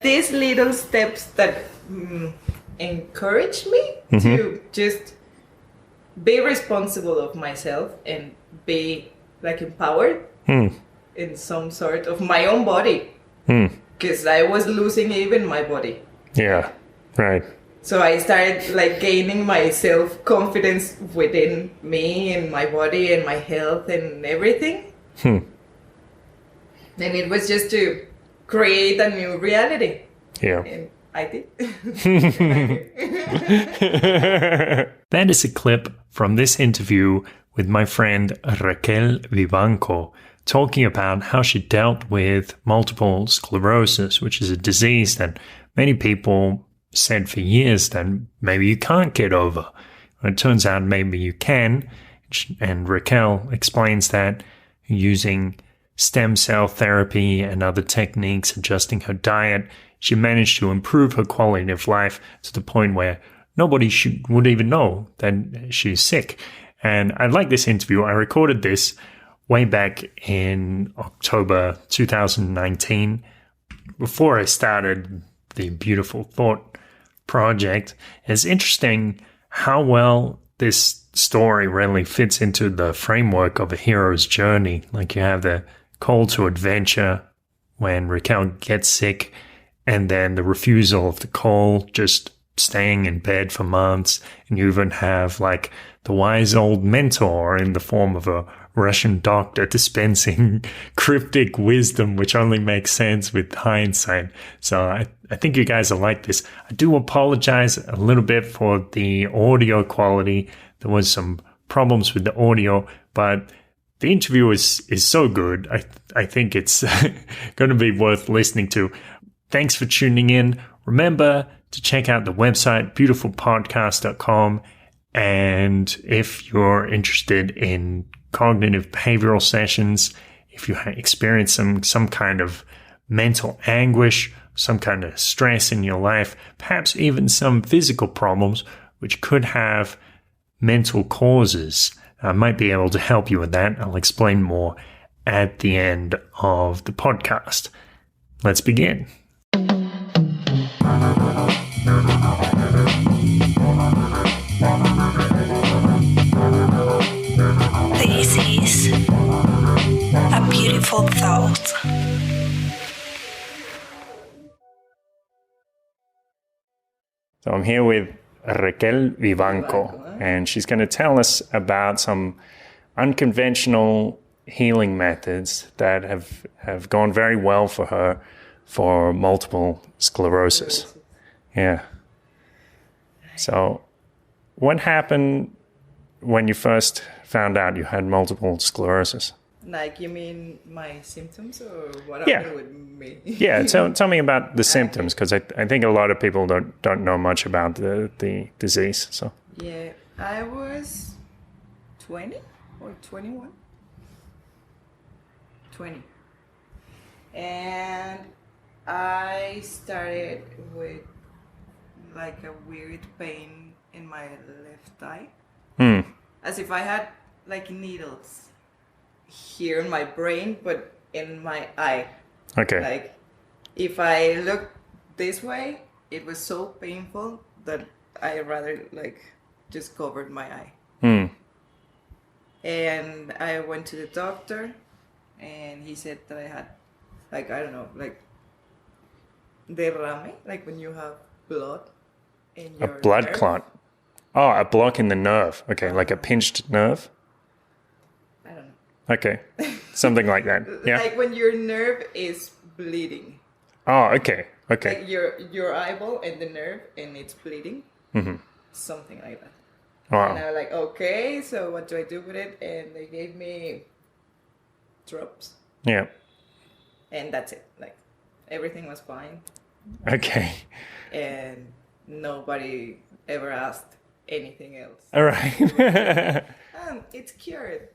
these little steps that encourage me to just be responsible of myself and be like empowered in some sort of my own body. Because I was losing even my body. Yeah, right. So I started like gaining my self-confidence within me and my body and my health and everything. And it was just to create a new reality. Yeah. And I did. That is a clip from this interview with my friend Raquel Vivanco, talking about how she dealt with multiple sclerosis, which is a disease that many people said for years that maybe you can't get over. And it turns out maybe you can. And Raquel explains that using stem cell therapy and other techniques, adjusting her diet, she managed to improve her quality of life to the point where nobody would even know that she's sick. And I like this interview. I recorded this way back in October 2019, before I started the Beautiful Thought project. It's interesting how well this story really fits into the framework of a hero's journey. Like you have the call to adventure when Raquel gets sick, and then the refusal of the call, just staying in bed for months. And you even have like the wise old mentor in the form of a Russian doctor dispensing cryptic wisdom, which only makes sense with hindsight. So I think you guys will like this. I do apologize a little bit for the audio quality. There was some problems with the audio, but the interview is so good. I think it's going to be worth listening to. Thanks for tuning in. Remember to check out the website, beautifulpodcast.com. And if you're interested in cognitive behavioral sessions, if you experience some kind of mental anguish, some kind of stress in your life, perhaps even some physical problems, which could have mental causes, I might be able to help you with that. I'll explain more at the end of the podcast. Let's begin. This is a beautiful thought. So I'm here with Raquel Vivanco, and she's going to tell us about some unconventional healing methods that have gone very well for her for multiple sclerosis. Yeah. So what happened when you first found out you had multiple sclerosis? Like, you mean my symptoms or what happened with me? Yeah, tell me about the symptoms, because I think a lot of people don't know much about the disease. So yeah, I was 20 or 21? 20. And I started with like a weird pain in my left eye. As if I had like needles here in my brain, but in my eye. Okay. Like if I looked this way, it was so painful that I rather like just covered my eye. And I went to the doctor, and he said that I had like, I don't know, like derrame, like when you have blood in your a blood nerve. clot. Oh, a block in the nerve. Okay, like a pinched nerve. I don't know. Okay, something like that. Yeah. Like when your nerve is bleeding. Oh, okay. Okay. Like your eyeball and the nerve, and it's bleeding. Something like that. Wow. And I was like, okay, so what do I do with it? And they gave me drops. Yeah. And that's it. Like everything was fine. Okay. And nobody ever asked anything else. All right. It's cured.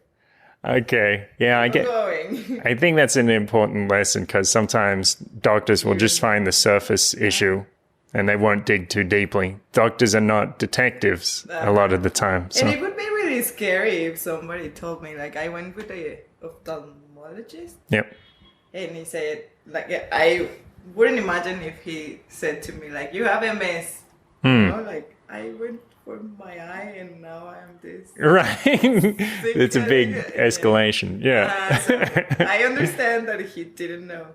Okay. Yeah, I think that's an important lesson, because sometimes doctors will just find the surface issue and they won't dig too deeply. Doctors are not detectives a lot of the time. So. And it would be really scary if somebody told me, like, I went with a ophthalmologist. Yep. And he said, like, I wouldn't imagine if he said to me like, "You have MS." You know, like I went for my eye and now I'm this. Right. It's a big escalation. Yeah. So I understand that he didn't know.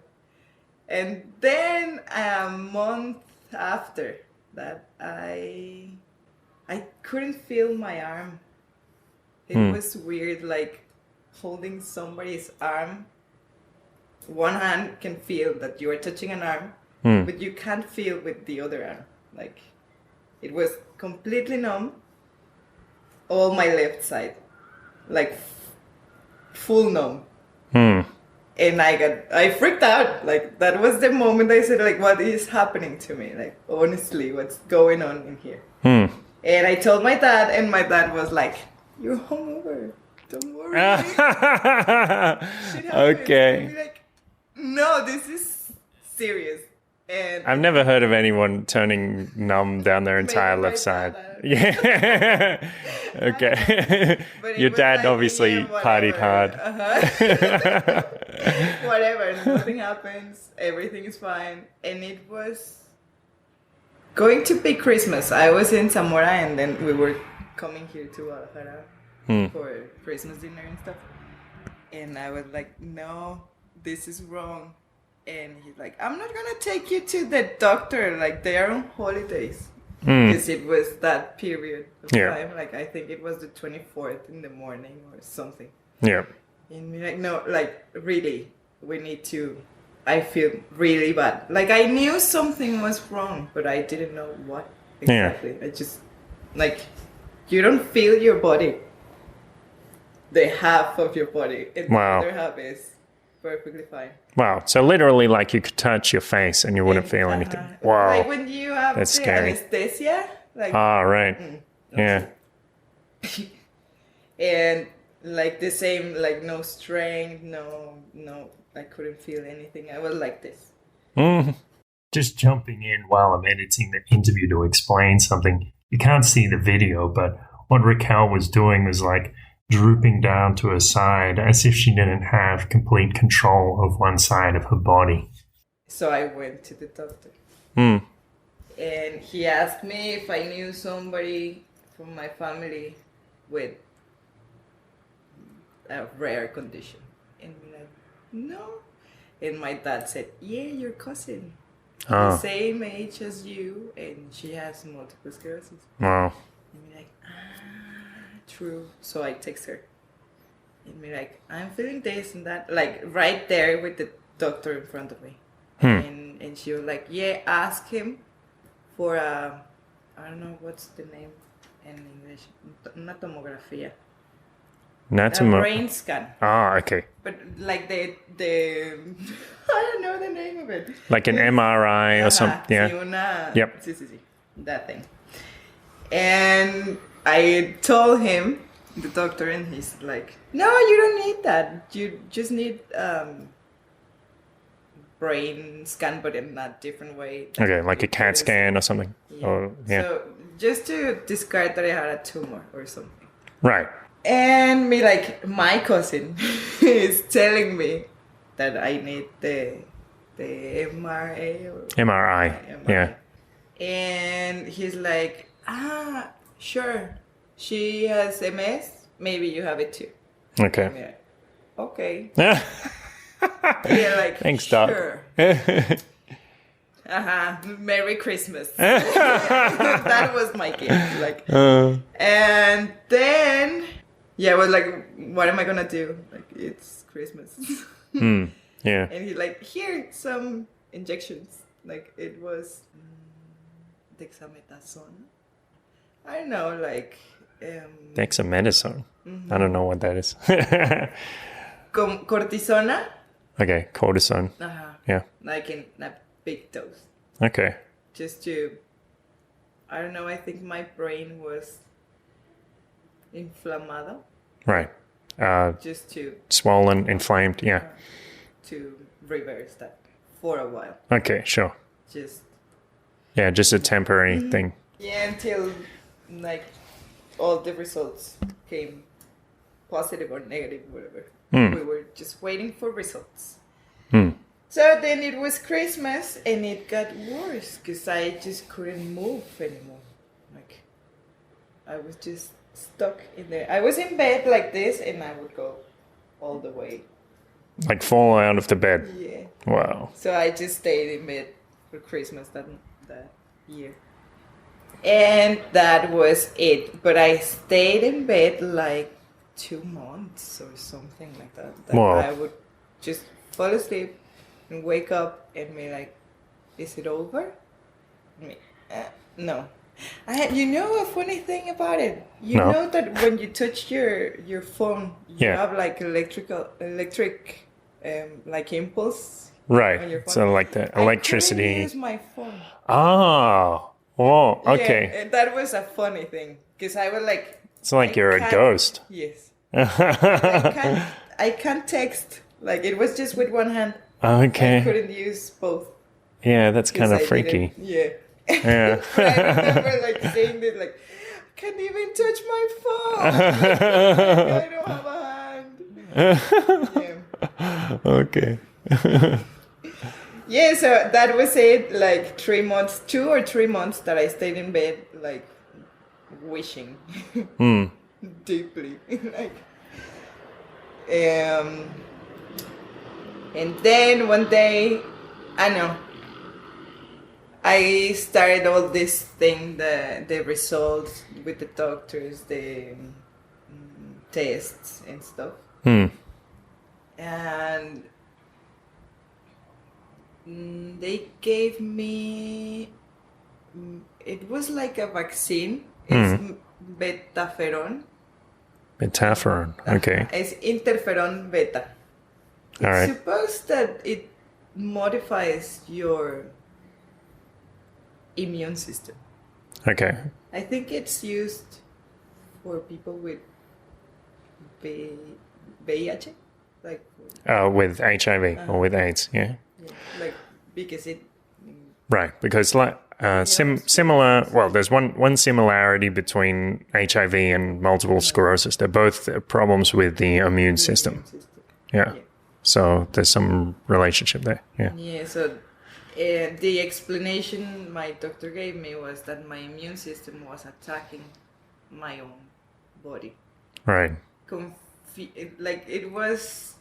And then a month after that, I couldn't feel my arm. It was weird, like holding somebody's arm. One hand can feel that you are touching an arm, but you can't feel with the other arm. Like it was completely numb. All my left side, like full numb. And I freaked out. Like that was the moment I said, like, what is happening to me? Like, honestly, what's going on in here? And I told my dad, and my dad was like, "You're hungover. Don't worry." Okay. And be like, no, this is serious. And I've never heard of anyone turning numb down their entire left side. Yeah. Okay. Your dad like, obviously partied hard. Whatever, nothing happens, everything is fine. And it was going to be Christmas. I was in Zamora and then we were coming here to Guadalajara for Christmas dinner and stuff. And I was like, no, this is wrong. And he's like, I'm not gonna take you to the doctor, like they are on holidays. Because it was that period of time, like I think it was the 24th in the morning or something. Yeah. And we're like, no, like really, we need to, I feel really bad. Like I knew something was wrong, but I didn't know what exactly. I just, like, you don't feel your body. The half of your body, and the other half is perfectly fine. Wow. So literally like you could touch your face and you wouldn't feel anything. Wow. Like when you have That's the scary. anesthesia. Like, right. Yeah. And like the same, like no strength, no, I couldn't feel anything. I was like this. Just jumping in while I'm editing the interview to explain something. You can't see the video, but what Raquel was doing was like drooping down to her side as if she didn't have complete control of one side of her body. So I went to the doctor. And he asked me if I knew somebody from my family with a rare condition. And I'm like, no. And my dad said, yeah, your cousin. The same age as you, and she has multiple sclerosis. Wow. And we're like, true. So I text her. And we're like, I'm feeling this and that. Like right there with the doctor in front of me. And she was like, yeah, ask him for a, I don't know what's the name in English, una tomografía. A brain scan. Okay. But like the I don't know the name of it. Like an MRI or something. Yeah. Yep. Sí. That thing. And I told him, the doctor, and he's like, no, you don't need that. You just need brain scan, but in a different way. Okay, like a CAT scan or something. Yeah. So just to discard that I had a tumor or something. Right. And my cousin is telling me that I need the MRI. MRI. Yeah. And he's like, sure. She has MS. Maybe you have it too. Okay. Like, okay. Yeah, like, thanks, Doc. Sure. Merry Christmas. That was my gift. Like, and then, I was like, what am I gonna do? Like, it's Christmas. Yeah. And he's like, here, some injections. Like, it was dexamethasone. I don't know, like. Dexamethasone. I don't know what that is. Cortisona. Okay, cortisone. Yeah. Like in a big dose. Okay. Just to, I don't know, I think my brain was inflammado. Right. Just to. Swollen, inflamed, yeah. To reverse that for a while. Okay, sure. Just. Yeah, just a temporary thing. Yeah, until like all the results came positive or negative, whatever. We were just waiting for results. So then it was Christmas, and it got worse because I just couldn't move anymore. Like, I was just stuck in there. I was in bed like this, and I would go all the way. Like fall out of the bed? Yeah. Wow. So I just stayed in bed for Christmas that year. And that was it. But I stayed in bed like 2 months or something like that. Wow. I would just fall asleep and wake up and be like, is it over? No. You know a funny thing about it? You No. know that when you touch your phone, you Yeah. have like electric like impulse on Right. your phone. So like the I couldn't electricity. use my phone. Oh. Oh, okay. Yeah, that was a funny thing because I was like. It's like you're a can't- ghost. Yes. I can't text. Like it was just with one hand. I Okay. couldn't use both. Yeah, that's 'cause kind of I freaky. didn't- Yeah. Yeah. But I remember like saying this, like, I can't even touch my phone. I don't have a hand. Yeah. Okay. Yeah, so that was it. Like 3 months, 2 or 3 months that I stayed in bed, like wishing deeply, like. And then one day, I know. I started all this thing, the results with the doctors, the tests and stuff. And they gave me, it was like a vaccine. It's betaferon. Betaferon. Okay. It's interferon beta. It's All right. supposed that it modifies your immune system. Okay. I think it's used for people with VIH, like With HIV or with AIDS, yeah. like because it. Right, because like similar. Well, there's one similarity between HIV and multiple sclerosis. They're both problems with the immune system. Yeah. So there's some relationship there. Yeah. Yeah. So the explanation my doctor gave me was that my immune system was attacking my own body. Right. Like it was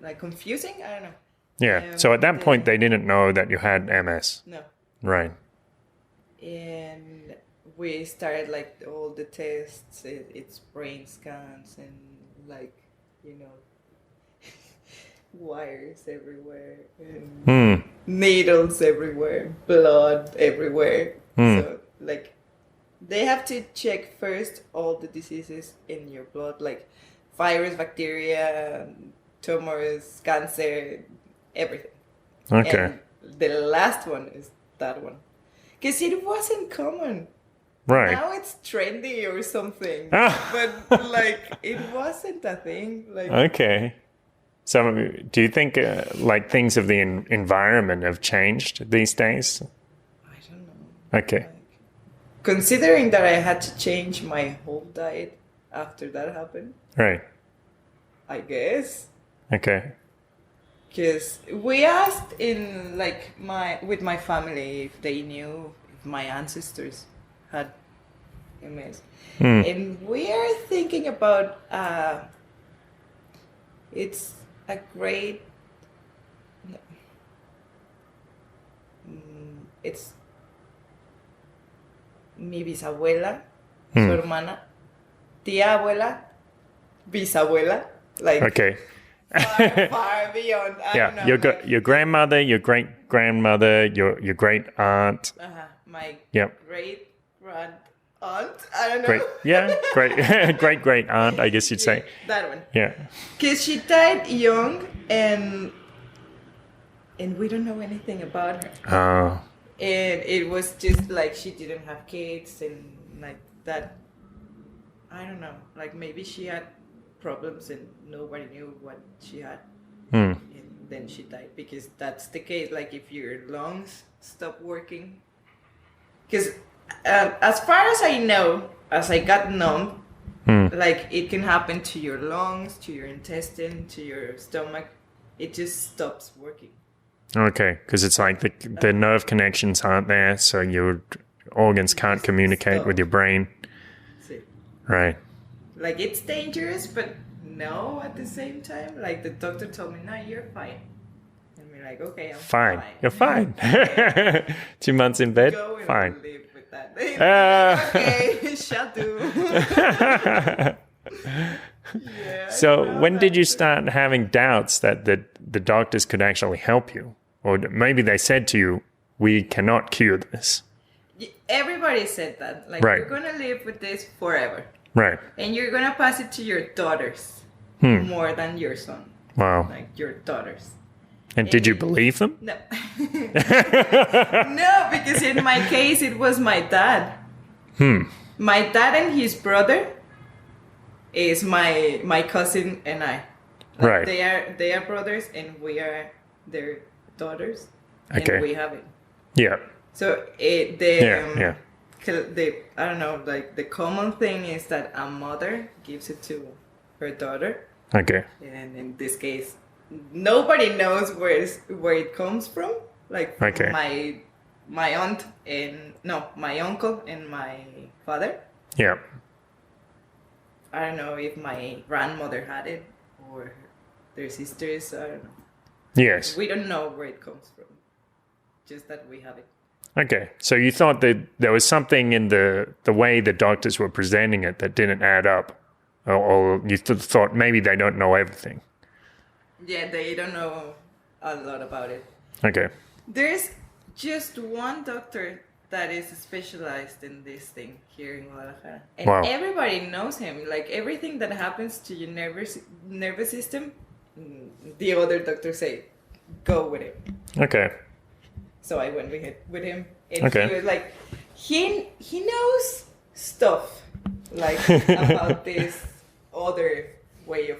like confusing. I don't know. Yeah. So at that point, they didn't know that you had MS. No. Right. And we started like all the tests. It's brain scans and like wires everywhere and needles everywhere, blood everywhere. So like they have to check first all the diseases in your blood, like virus, bacteria, tumors, cancer, everything. Okay. And the last one is that one. Because it wasn't common. Right. Now it's trendy or something. But like it wasn't a thing. Like Okay. So do you think like things of the environment have changed these days? I don't know. Okay. Considering that I had to change my whole diet after that happened, Right. I guess. Okay. Because we asked in like with my family if they knew if my ancestors had MS, and we are thinking about it's a great. It's mi bisabuela, su hermana, tía abuela, bisabuela, like. Okay. Far beyond. I don't know, Yeah, your grandmother, your great grandmother, your great aunt. My Yep. great grand aunt. I don't know. Great, yeah, great great aunt, I guess you'd say. That one. Yeah. Because she died young, and we don't know anything about her. And it was just like she didn't have kids, and like that. I don't know. Like maybe she had problems and nobody knew what she had. And then she died because that's the case. Like if your lungs stop working. Because as far as I know, as I got numb, like it can happen to your lungs, to your intestine, to your stomach. it just stops working. Okay, because it's like the nerve connections aren't there, so your organs can't communicate with your brain. See. Right. Like, it's dangerous, but no, at the same time. Like, the doctor told me, no, you're fine. And we're like, okay, I'm fine. You're fine. 2 months in bed? Go and Fine. live with that. Okay, shall do. Yeah, So when did you start having doubts that the doctors could actually help you? Or maybe they said to you, we cannot cure this. Everybody said that. Like, Right. you're going to live with this forever. Right. And you're going to pass it to your daughters more than your son. Wow. Like, your daughters. And did you believe them? No. No, because in my case, it was my dad. My dad and his brother is my cousin and I. Like, Right. They are brothers, and we are their daughters. Okay. And we have it. Yeah. So Yeah. I don't know, like, the common thing is that a mother gives it to her daughter, Okay. and in this case, nobody knows where it comes from. Like, from Okay. my aunt and my uncle and my father. Yeah. I don't know if my grandmother had it or their sisters. I don't know. Yes. We don't know where it comes from. Just that we have it. Okay. So you thought that there was something in the way the doctors were presenting it that didn't add up. Or you thought maybe they don't know everything. Yeah, they don't know a lot about it. Okay. There's just one doctor that is specialized in this thing here in Guadalajara. And Wow. everybody knows him. Like, everything that happens to your nervous system, the other doctors say, go with it. Okay. So I went with him. And Okay. he was like, he knows stuff, like, about this other way of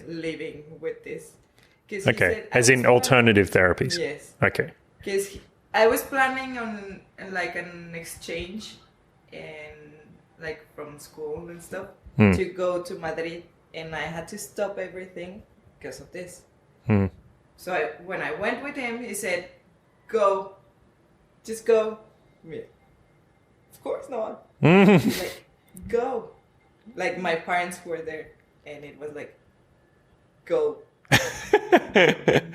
living with this. 'Cause he Okay. said, As in alternative therapies. Yes. Okay. Because I was planning on like an exchange and like from school and stuff to go to Madrid, and I had to stop everything because of this. So when I went with him, he said, "Go, just go." Yeah. Of course not. Like, go. Like, my parents were there, and it was like, go. I'm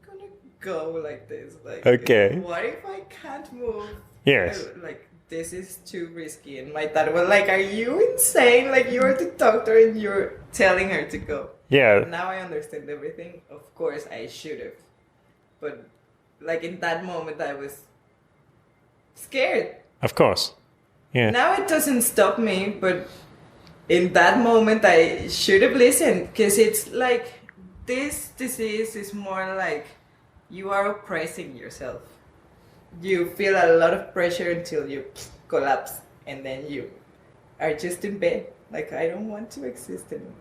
gonna go like this. Like, Okay. what if I can't move? Yes. Like, this is too risky. And my dad was like, are you insane? Like, you're the doctor and you're telling her to go. Yeah. Now I understand everything. Of course, I should have. But, like, in that moment, I was scared. Of course. Yeah. Now it doesn't stop me, but in that moment, I should have listened. Because it's like, this disease is more like you are oppressing yourself. You feel a lot of pressure until you collapse, and then you are just in bed. Like, I don't want to exist anymore.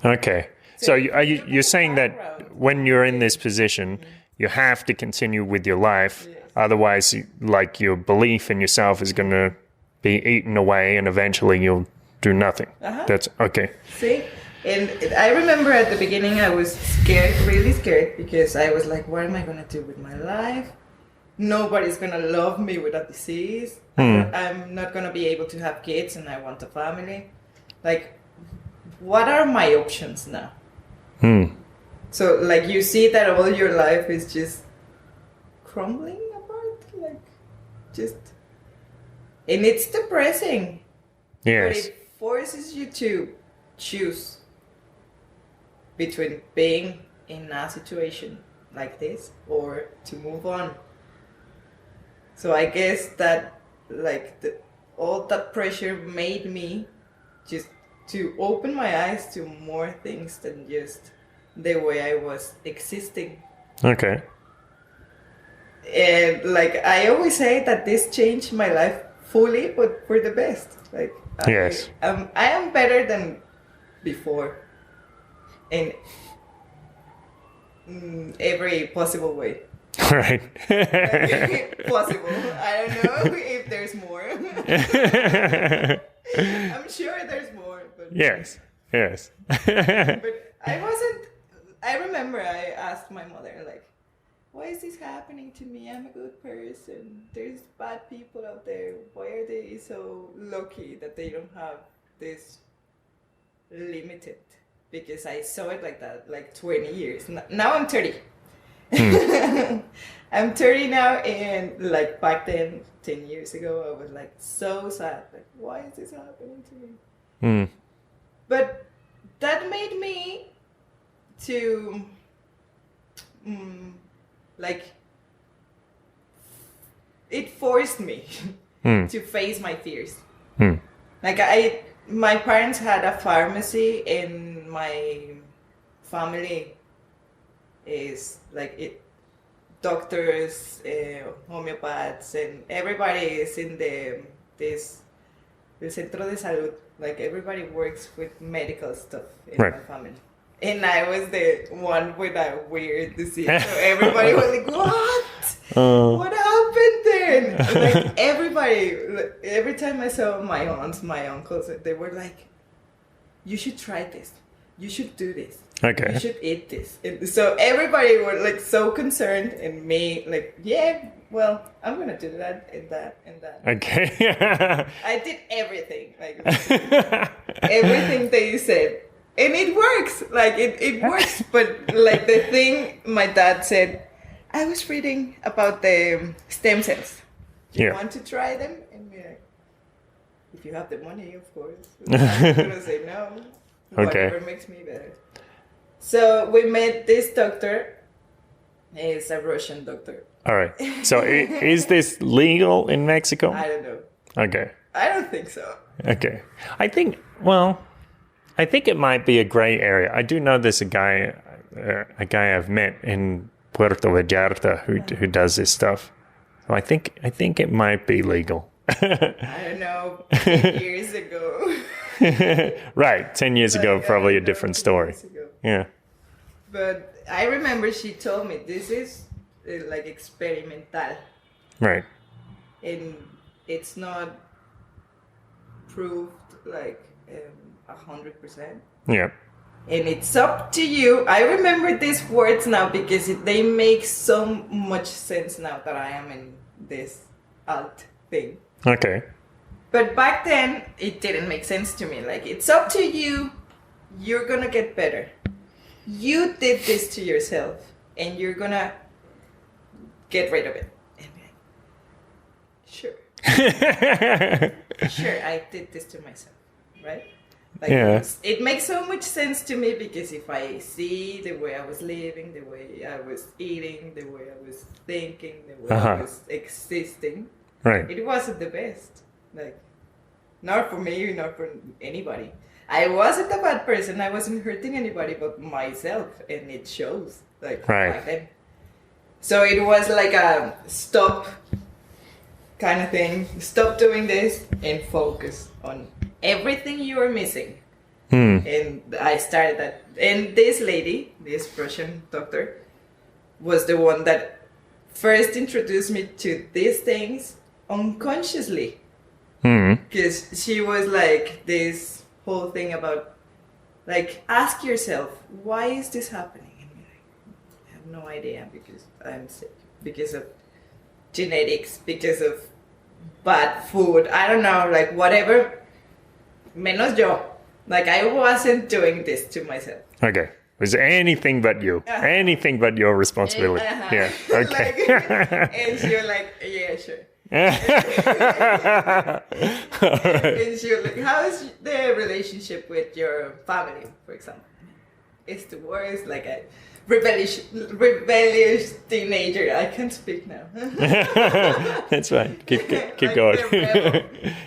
Okay. So you're saying that when you're in this position, you have to continue with your life. Yes. Otherwise, like, your belief in yourself is going to be eaten away, and eventually you'll do nothing. That's okay. See? And I remember at the beginning I was scared, really scared, because I was like, what am I going to do with my life? Nobody's going to love me with a disease. I'm not going to be able to have kids, and I want a family. Like, what are my options now? So, like, you see that all your life is just crumbling apart. Like, just... And it's depressing. Yes. But it forces you to choose between being in a situation like this or to move on. So I guess that, like, all that pressure made me just to open my eyes to more things than just the way I was existing. Okay. And, like, I always say that this changed my life fully, but for the best. Like, Yes. I am better than before in every possible way. Right. Possible. I don't know if there's more. I'm sure there's more. But Yes. but I wasn't I remember I asked my mother, like, why is this happening to me? I'm a good person. There's bad people out there. Why are they so lucky that they don't have this limited? Because I saw it like that, like 20 years. Now I'm 30. I'm 30 now, and like back then, 10 years ago, I was like so sad. Like, why is this happening to me? But that made me to like, it forced me to face my fears. Like my parents had a pharmacy, and my family is like doctors, homeopaths, and everybody is in el centro de salud. Like, everybody works with medical stuff in my family. And I was the one with a weird disease. So everybody was like, what? What happened then? Like, everybody, every time I saw my aunts, my uncles, they were like, you should try this. You should do this. Okay. You should eat this. And so everybody were like so concerned, and me like, yeah, well, I'm going to do that and that and that. Okay. I did everything. Like, everything they said. And it works. Like, it works. But like, the thing my dad said, I was reading about the stem cells. Do you want to try them? And we're like, if you have the money, of course. I'm going to say no. Whatever makes me better. So we met this doctor. He's a Russian doctor. All right. So is this legal in Mexico? I don't know. Okay. I don't think so. Okay. I think it might be a gray area. I do know there's a guy I've met in Puerto Vallarta who does this stuff. So I think it might be legal. I don't know. 10 years ago. Right. 10 years ago, probably a different story. Yeah. But I remember she told me this is like experimental. Right. And it's not proved like 100%. Yeah. And it's up to you. I remember these words now because they make so much sense now that I am in this alt thing. Okay. But back then, it didn't make sense to me. Like, it's up to you. You're gonna get better. You did this to yourself, and you're gonna get rid of it. And be like, sure. Sure, I did this to myself, right? Like, it makes so much sense to me because if I see the way I was living, the way I was eating, the way I was thinking, the way I was existing, right, it wasn't the best. Like, not for me, not for anybody. I wasn't a bad person. I wasn't hurting anybody but myself, and it shows. Like, back then. So it was like a stop kind of thing. Stop doing this and focus on everything you are missing. And I started that. And this lady, this Russian doctor, was the one that first introduced me to these things unconsciously. Because she was like this whole thing about, like, ask yourself, why is this happening? And you're like, I have no idea, because I'm sick, because of genetics, because of bad food, I don't know, like whatever. Menos yo. Like, I wasn't doing this to myself. Okay. It was anything but you. Anything but your responsibility. Yeah. Okay. Like, and she was like, yeah, sure. All right. And she was like, how is the relationship with your family, for example? It's the worst, like a rebellious teenager. I can't speak now. That's fine. Keep like going.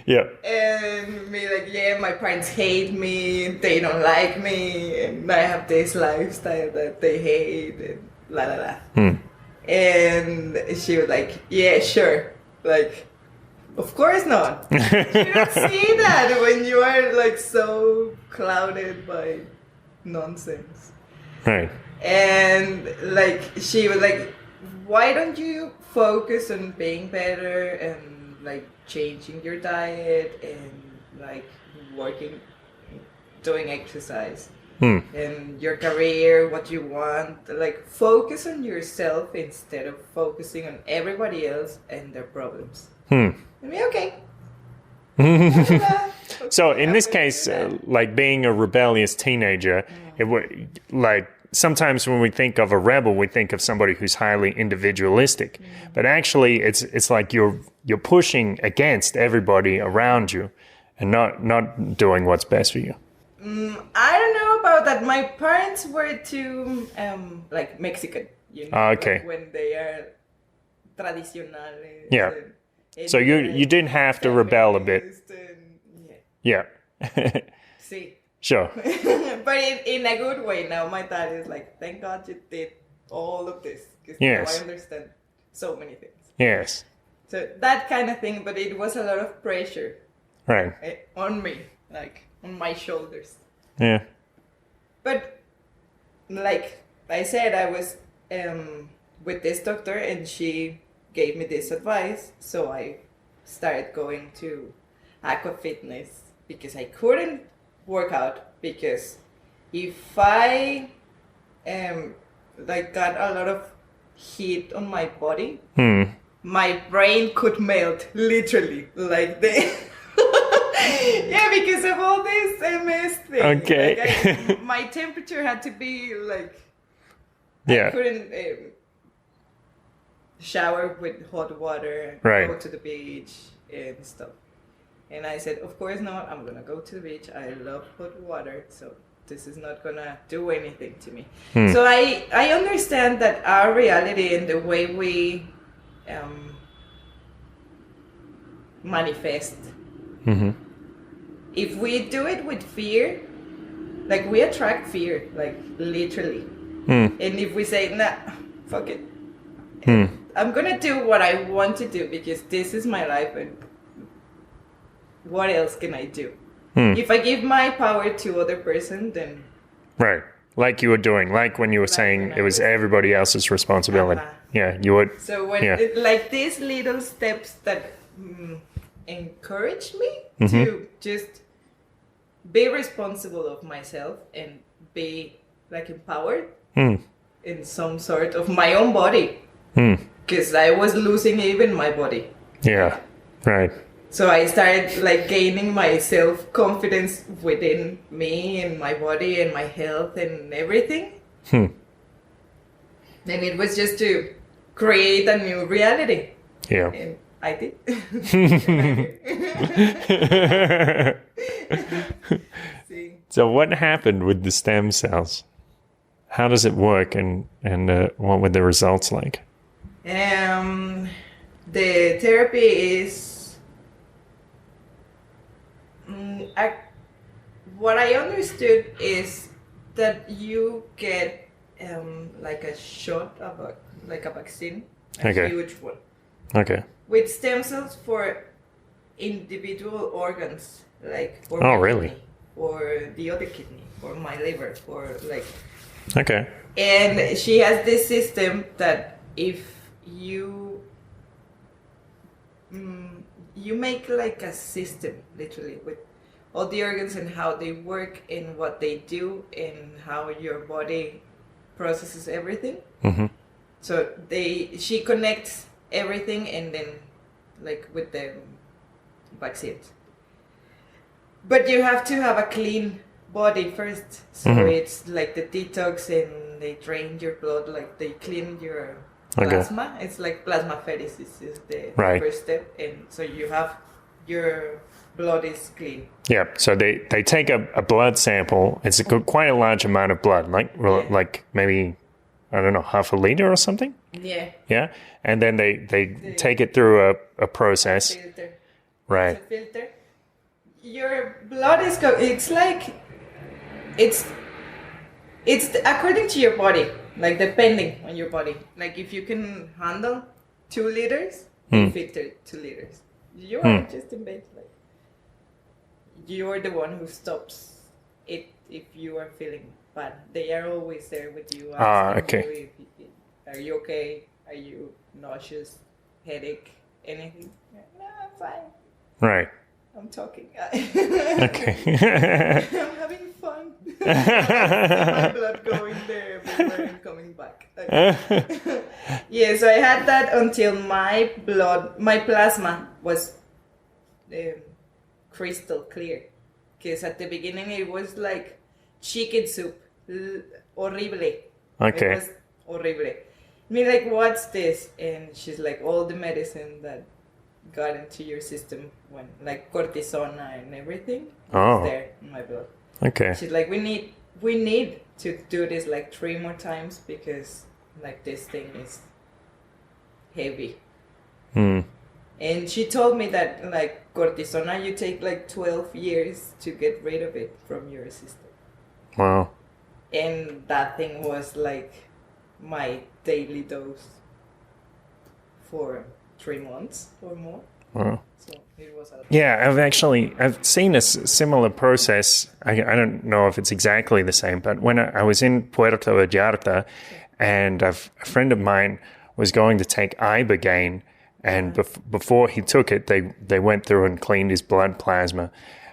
Yeah. And me like, yeah, my parents hate me. They don't like me. And I have this lifestyle that they hate. And la la la. And she was like, yeah, sure. Like, of course not. You don't see that when you are like so clouded by nonsense. Right. And like, she was like, why don't you focus on being better and like changing your diet and like working, doing exercise? and your career, what you want. Like, focus on yourself instead of focusing on everybody else and their problems. I mean, okay. So in this case, like being a rebellious teenager, it would like sometimes when we think of a rebel, we think of somebody who's highly individualistic. But actually, it's like you're pushing against everybody around you, and not doing what's best for you. I don't know about that. My parents were too like Mexican, you know, Okay. like when they are tradicionales. Yeah. So you didn't have to rebel a bit. Yeah. See. Sure. But in a good way. Now my dad is like, thank God you did all of this, because Yes. now I understand so many things. Yes. So that kind of thing, but it was a lot of pressure Right. on me, like on my shoulders. Yeah. But like I said, I was with this doctor and she gave me this advice. So I started going to aqua fitness because I couldn't work out, because if I like got a lot of heat on my body, my brain could melt, literally, like the yeah, because of all this MS thing. Okay. Like my temperature had to be like, Yeah. I couldn't shower with hot water, Right. go to the beach and stuff. And I said, of course not, I'm gonna go to the beach. I love hot water, so this is not gonna do anything to me. So I understand that our reality and the way we manifest, if we do it with fear, like we attract fear, like literally. And if we say, nah, fuck it, I'm gonna do what I want to do because this is my life, and what else can I do? If I give my power to other person, then Right. Like you were doing, like when you were saying it was everybody else's responsibility. Yeah, you would. so when like these little steps that encourage me to just be responsible of myself and be like empowered in some sort of my own body, because I was losing even my body. Yeah. Right. So I started like gaining my self-confidence within me and my body and my health and everything. And it was just to create a new reality. Yeah. And I did. See. So what happened with the stem cells? How does it work, and what were the results like? The therapy is what I understood is that you get like a shot of a vaccine, a huge one, with stem cells for individual organs, like for my kidney, or the other kidney, or my liver, or like. Okay. And she has this system that if you you make like a system, literally, with all the organs and how they work and what they do and how your body processes everything. So she connects everything, and then like with the vaccines. But you have to have a clean body first. So it's like the detox, and they drain your blood, like they clean your plasma. It's like plasmapheresis is the first step, and so you have your blood is clean. Yeah, so they take a blood sample. It's quite a large amount of blood, like maybe, I don't know, half a liter or something. Yeah. Yeah, and then they take it through a process. Filter. Right. It's a filter. Your blood is it's according to your body, like depending on your body. Like if you can handle 2 liters, you filter 2 liters. You are just in bed, like you are the one who stops it if you are feeling bad. They are always there with you. Okay. Are you okay? Are you nauseous? Headache? Anything? No, I'm fine. Right. I'm talking. Okay. I'm having fun. My blood going there everywhere and coming back. Yeah, so I had that until my plasma was crystal clear. Because at the beginning it was like chicken soup. Horrible. Okay. It was horrible. Me like, what's this? And she's like, all the medicine that got into your system when like cortisona and everything was there in my blood. Okay. She's like, we need to do this like 3 more times because like this thing is heavy. And she told me that like cortisona you take like 12 years to get rid of it from your system. Wow. And that thing was like my daily dose for 3 months or more. Wow. So it was I've seen a similar process. I don't know if it's exactly the same, but when I was in Puerto Vallarta and a friend of mine was going to take Ibogaine, and before he took it, they went through and cleaned his blood plasma.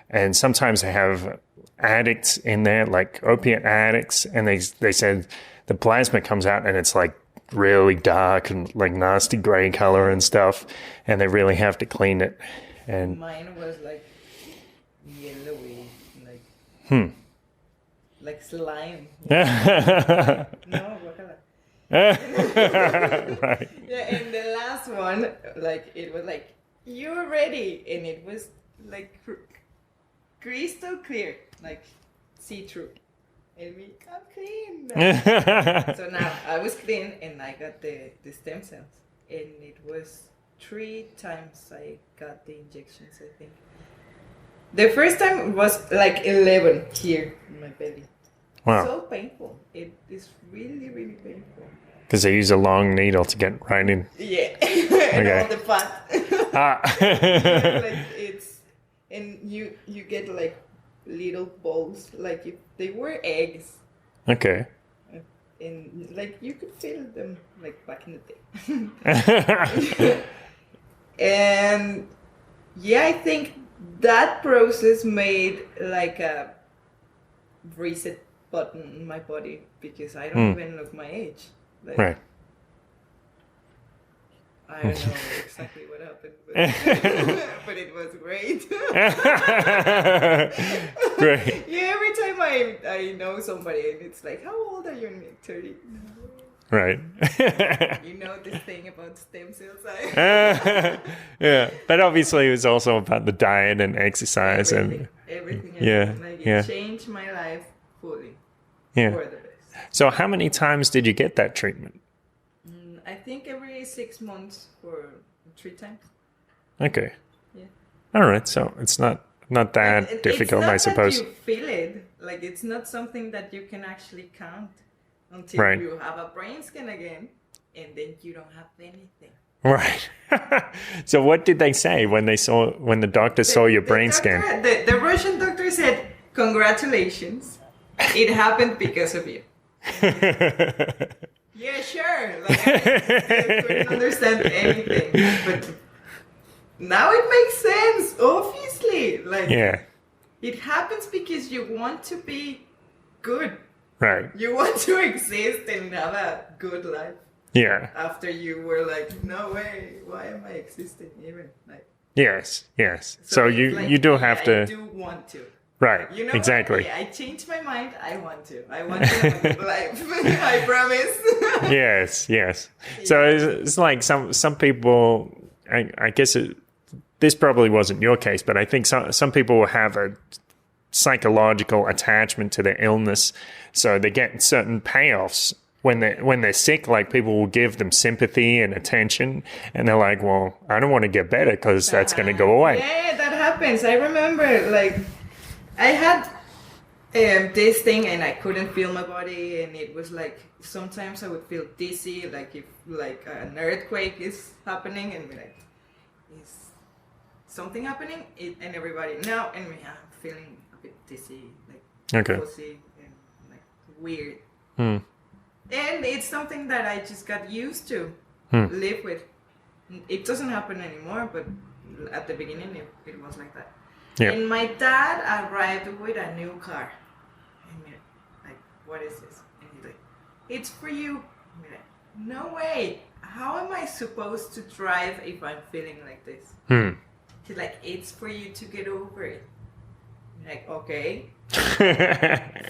And sometimes they have addicts in there, like opiate addicts, and they said the plasma comes out and it's like really dark and like nasty gray color and stuff, and they really have to clean it. And mine was like yellowy, like slime. No, right. Yeah, and the last one, like it was like, you're ready, and it was like crystal clear, like see-through. And I'm clean. So now I was clean and I got the stem cells. And it was 3 times I got the injections, I think. The first time was like 11 here in my belly. Wow. So painful. It is really, really painful. Because they use a long needle to get right in. Yeah. And all the fat. Like it's, and you get like little balls, like if they were eggs. Okay. And like you could feel them like back in the day. And yeah, I think that process made like a reset button in my body because I don't even look my age. Like, right. I don't know exactly what happened, but it was great. Great. Yeah, every time I know somebody and it's like, how old are you? I'm like 30. Right. You know this thing about stem cells? Yeah, but obviously it was also about the diet and exercise everything. Yeah, Like yeah. it changed my life fully. Yeah. For the best. So how many times did you get that treatment? I think every 6 months for 3 times. Okay. Yeah. All right. So it's not that difficult, it's not I suppose. That you feel it. Like it's not something that you can actually count until you have a brain scan again, and then you don't have anything. Right. So what did they say when the doctor saw your brain scan? The Russian doctor said, "Congratulations, it happened because of you." Yeah, sure. Like, I couldn't understand anything, but now it makes sense. Obviously, like it happens because you want to be good. Right. You want to exist and have a good life. Yeah. After you were like, no way, why am I existing even? Like. Yes. So you do have to. I do want to. Right. You know exactly. What? I changed my mind. I want to have a good life. I promise. Yes. Yeah. So it's like some people. I guess this probably wasn't your case, but I think some people will have a psychological attachment to their illness, so they get certain payoffs when they're sick. Like people will give them sympathy and attention, and they're like, "Well, I don't want to get better because that's going to go away." Yeah, that happens. I remember, like, I had this thing, and I couldn't feel my body, and it was like sometimes I would feel dizzy, like if like an earthquake is happening, and we're like, is something happening? And everybody, no, and I'm feeling a bit dizzy, like fuzzy and like weird. And it's something that I just got used to live with. It doesn't happen anymore, but at the beginning it was like that. Yeah. And my dad arrived with a new car. And me like, what is this? And he's like, it's for you. And me like, no way. How am I supposed to drive if I'm feeling like this? He's like, it's for you to get over it. I'm like, okay.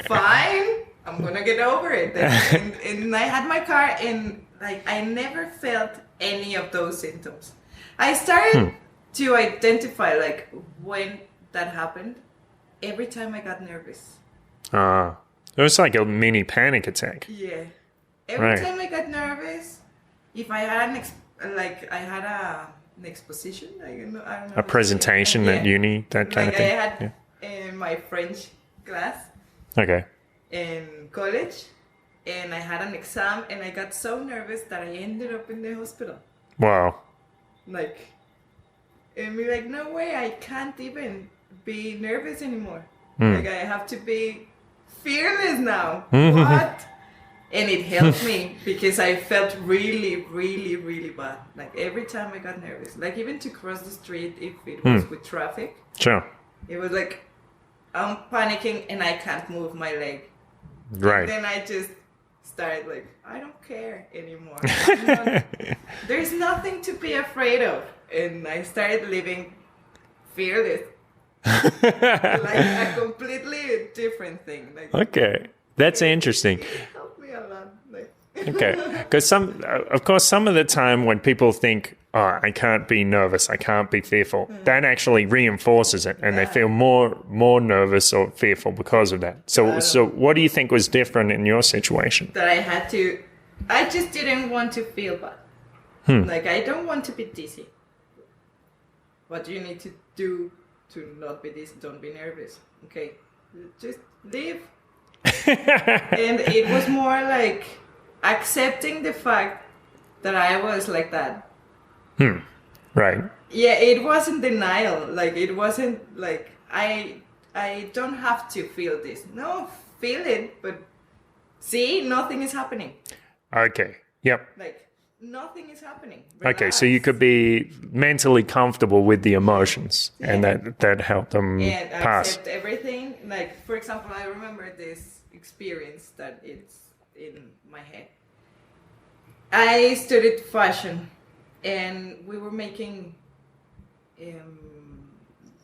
Fine. I'm gonna get over it. And I had my car and like I never felt any of those symptoms. I started to identify like when that happened every time I got nervous. It was like a mini panic attack. Yeah. Every time I got nervous, if I had an exposition, I don't know. A presentation at uni, that kind of thing. I had in my French class. Okay. In college, and I had an exam, and I got so nervous that I ended up in the hospital. Wow. Like, and be like, no way, I can't even be nervous anymore. Like, I have to be fearless now. What? And it helped me because I felt really, really, really bad. Like, every time I got nervous, like even to cross the street if it was with traffic. Sure. It was like, I'm panicking and I can't move my leg. Right. And then I just started like, I don't care anymore. There's nothing to be afraid of. And I started living fearless. Like a completely different thing. Like, okay. That's interesting. It helped me a lot. Like, Okay. Because some of the time when people think, oh, I can't be nervous, I can't be fearful, that actually reinforces it and they feel more nervous or fearful because of that. So what do you think was different in your situation? that I just didn't want to feel bad. Like, I don't want to be dizzy. What do you need to do to not be dizzy? Don't be nervous. Okay, just live. And it was more like accepting the fact that I was like that. Right. Yeah, it wasn't denial. Like, it wasn't like I don't have to feel this. No, feel it, but see, nothing is happening. Okay. Yep. Like, nothing is happening. Okay, so you could be mentally comfortable with the emotions and that helped them and pass. accept everything. Like, for example, I remember this experience that it's in my head. I studied fashion and we were making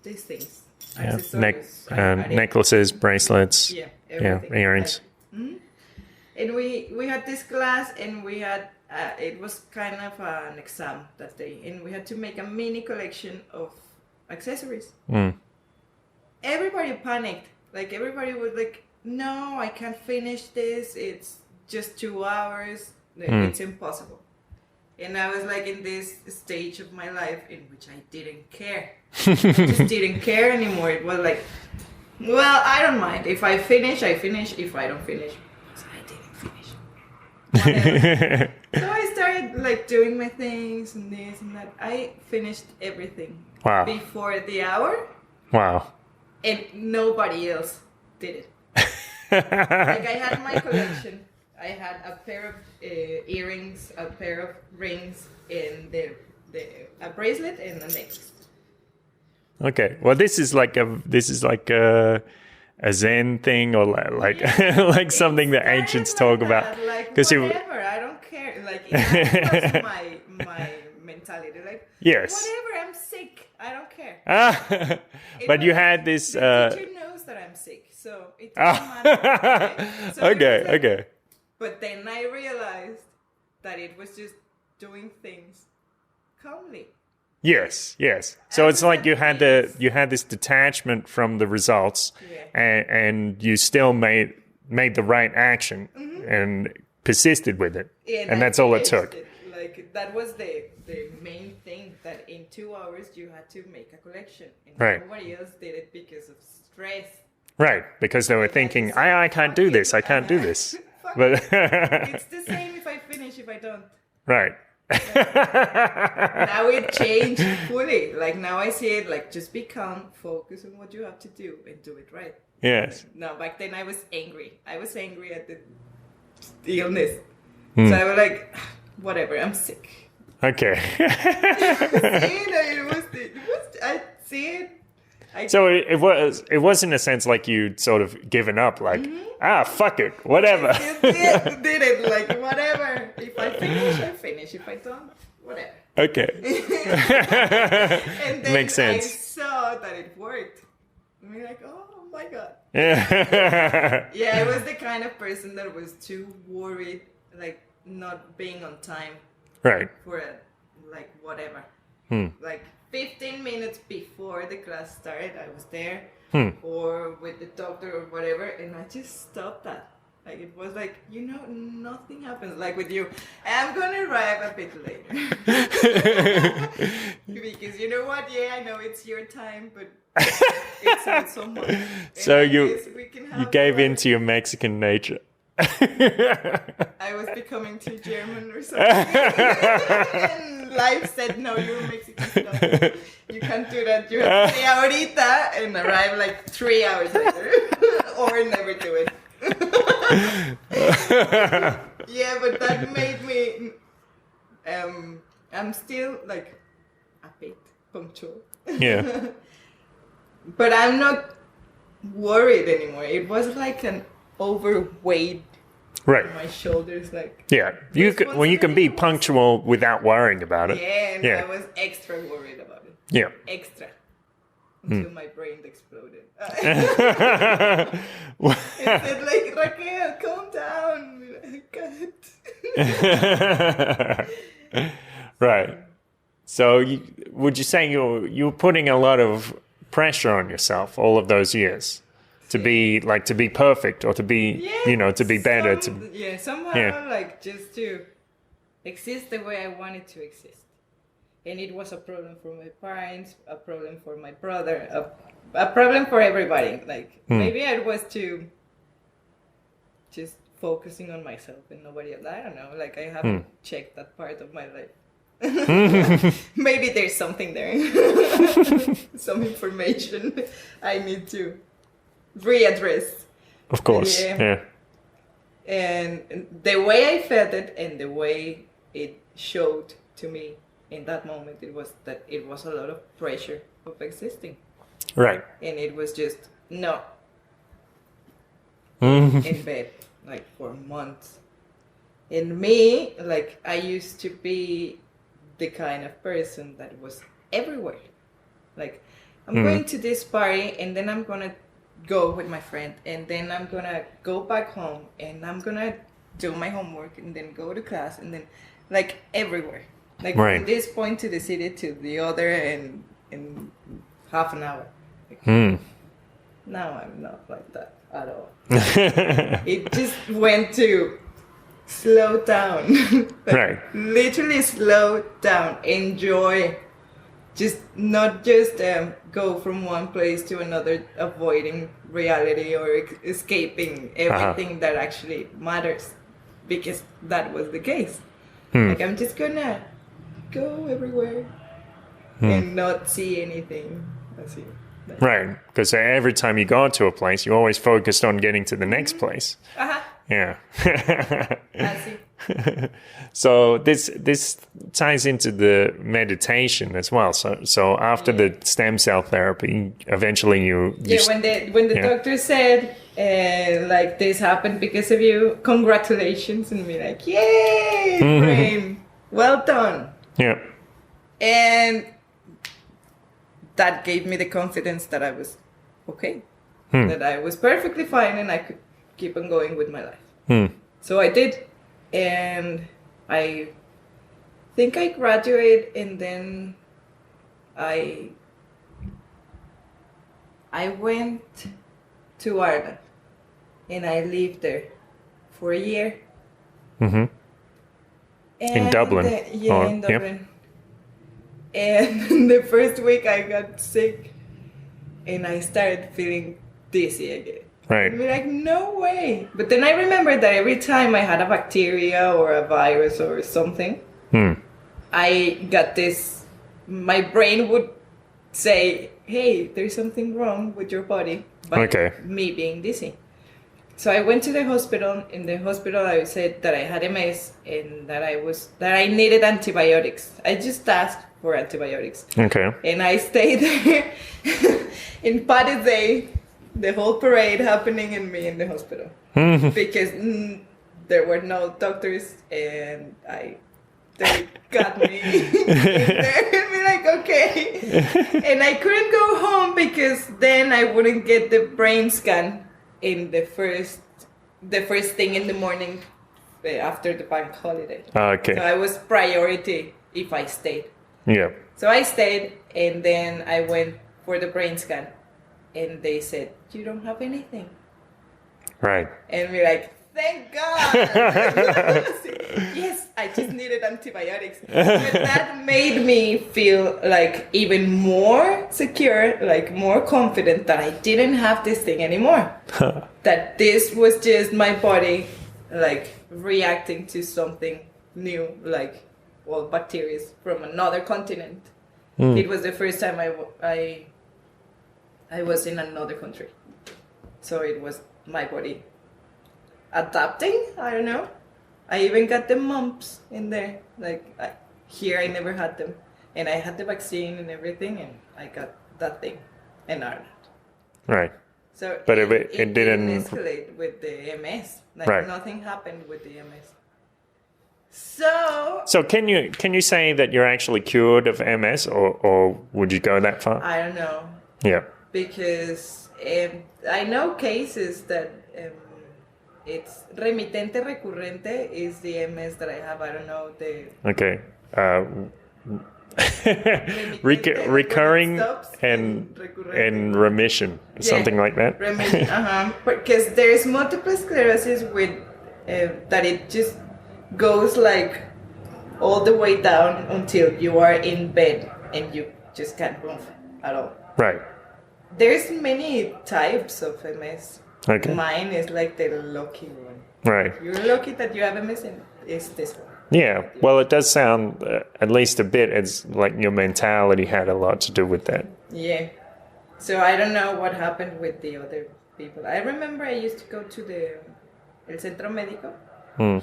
these things. Yeah, Accessories. necklaces, bracelets, Yeah, everything. earrings. Like, and we had this class and we had it was kind of an exam that day, and we had to make a mini collection of accessories. Everybody panicked. Like, everybody was like, no, I can't finish this. It's just 2 hours. It's impossible. And I was like in this stage of my life in which I didn't care. I just didn't care anymore. It was like, well, I don't mind. If I finish, I finish. If I don't finish, I didn't finish. Whatever. So I started like doing my things and this and that. I finished everything before the hour. Wow. And nobody else did it. Like, I had my collection. I had a pair of earrings, a pair of rings, and a bracelet and a necklace. Okay. Well, this is like a Zen thing, or like like something that ancients talk about. Like, whatever, I don't care. Like, that was my mentality. Like, yes. Whatever, I'm sick. I don't care. But you had this. The teacher knows that I'm sick, so it doesn't matter. So Okay. But then I realized that it was just doing things calmly. Yes. So it's like you had this detachment from the results, and you still made the right action and persisted with it, and that's all it took. Like, that was the main thing, that in 2 hours you had to make a collection, and nobody else did it because of stress. Right, because they were thinking, I can't do this, I can't do this. But it's the same if I finish, if I don't. Right. Now it changed fully. Like, now I see it like, just be calm, focus on what you have to do, and do it right. Yes. No, back then I was angry. I was angry at the illness. So I was like, whatever, I'm sick. Okay. I see it. So it was in a sense like you'd sort of given up, like, fuck it, whatever. Did it, like, whatever. If I finish, I finish. If I don't, whatever. Okay. And then Makes sense. I saw that it worked. And we're like, oh my God. Yeah. Yeah, I was the kind of person that was too worried, like not being on time Right. for like whatever. Like 15 minutes before the class started, I was there, or with the doctor or whatever, and I just stopped that. Like it was like, nothing happens. Like with you, I'm gonna arrive a bit later. Because you know what? Yeah, I know it's your time, but it's not so much. So And I you guess we can have gave fun. in to your Mexican nature. I was becoming too German or something. And life said, no, you're Mexican stuff. You can't do that. You have to say ahorita and arrive like 3 hours later. Or never do it. Yeah, but that made me I'm still like a bit punctual. Yeah. But I'm not worried anymore. It was like an overweight Right. on my shoulders, like Yeah. When you can be punctual without worrying about it. yeah, and Yeah. I was extra worried about it. Yeah. Extra. Until my brain exploded. It said like, Raquel, calm down. I can't. Right. So would you say you're putting a lot of pressure on yourself all of those years to be perfect or to be to be better somehow like just to exist the way I wanted to exist. And it was a problem for my parents, a problem for my brother, a problem for everybody. Like maybe I was too just focusing on myself and nobody else. I don't know. Like I haven't checked that part of my life. Maybe there's something there. Some information I need to readdress. Of course. Yeah. And the way I felt it and the way it showed to me in that moment, it was a lot of pressure of existing. Right. And it was just in bed like for months. And me, like I used to be the kind of person that was everywhere. Like I'm going to this party and then I'm gonna go with my friend and then I'm gonna go back home and I'm gonna do my homework and then go to class and then like everywhere. Like from this point to the city to the other and in half an hour. Like, now I'm not like that at all. It just went to slow down. Like, right. Literally slow down. Enjoy. Not just go from one place to another, avoiding reality or escaping everything that actually matters, because that was the case. Like I'm just gonna go everywhere and not see anything. Right, because every time you go to a place, you're always focused on getting to the next place. Yeah. I see. So this ties into the meditation as well. So after the stem cell therapy, eventually you when the doctor said like this happened because of you, congratulations, and be like, yay, brain, well done. Yeah. And that gave me the confidence that I was okay, that I was perfectly fine and I could keep on going with my life. So I did, and I think I graduated, and then I went to Ireland, and I lived there for a year. In Dublin? In Dublin. And the first week I got sick, and I started feeling dizzy again. Right. I'd be like, no way. But then I remembered that every time I had a bacteria or a virus or something, I got this, my brain would say, hey, there's something wrong with your body by me being dizzy. So I went to the hospital. In the hospital, I said that I had MS and that I needed antibiotics. I just asked for antibiotics. Okay. And I stayed there in Paddy's Day, the whole parade happening and me in the hospital. Because there were no doctors and they got me in there and be like, okay. And I couldn't go home because then I wouldn't get the brain scan in the first thing in the morning after the bank holiday. Okay. So I was priority if I stayed. Yeah. So I stayed and then I went for the brain scan and they said, you don't have anything. Right. And we're like, thank God. Yes, I just needed antibiotics. But that made me feel like even more secure, like more confident that I didn't have this thing anymore. That this was just my body like reacting to something new, like bacteria from another continent. It was the first time I was in another country. So it was my body adapting. I don't know. I even got the mumps in there. Like here, I never had them, and I had the vaccine and everything, and I got that thing in Ireland. Right. So, but it didn't escalate with the MS. Like right. Nothing happened with the MS. So can you say that you're actually cured of MS, or would you go that far? I don't know. Yeah. Because I know cases that. It's remitente recurrente is the MS that I have. I don't know the. Okay. Recurring and remission, something like that. Remission, because there's multiple sclerosis with that it just goes like all the way down until you are in bed and you just can't move at all. Right. There's many types of MS. Okay. Mine is like the lucky one. Right. You're lucky that you have MS and it's this one. Yeah. Well, it does sound, at least a bit, it's like your mentality had a lot to do with that. Yeah. So I don't know what happened with the other people. I remember I used to go to El Centro Médico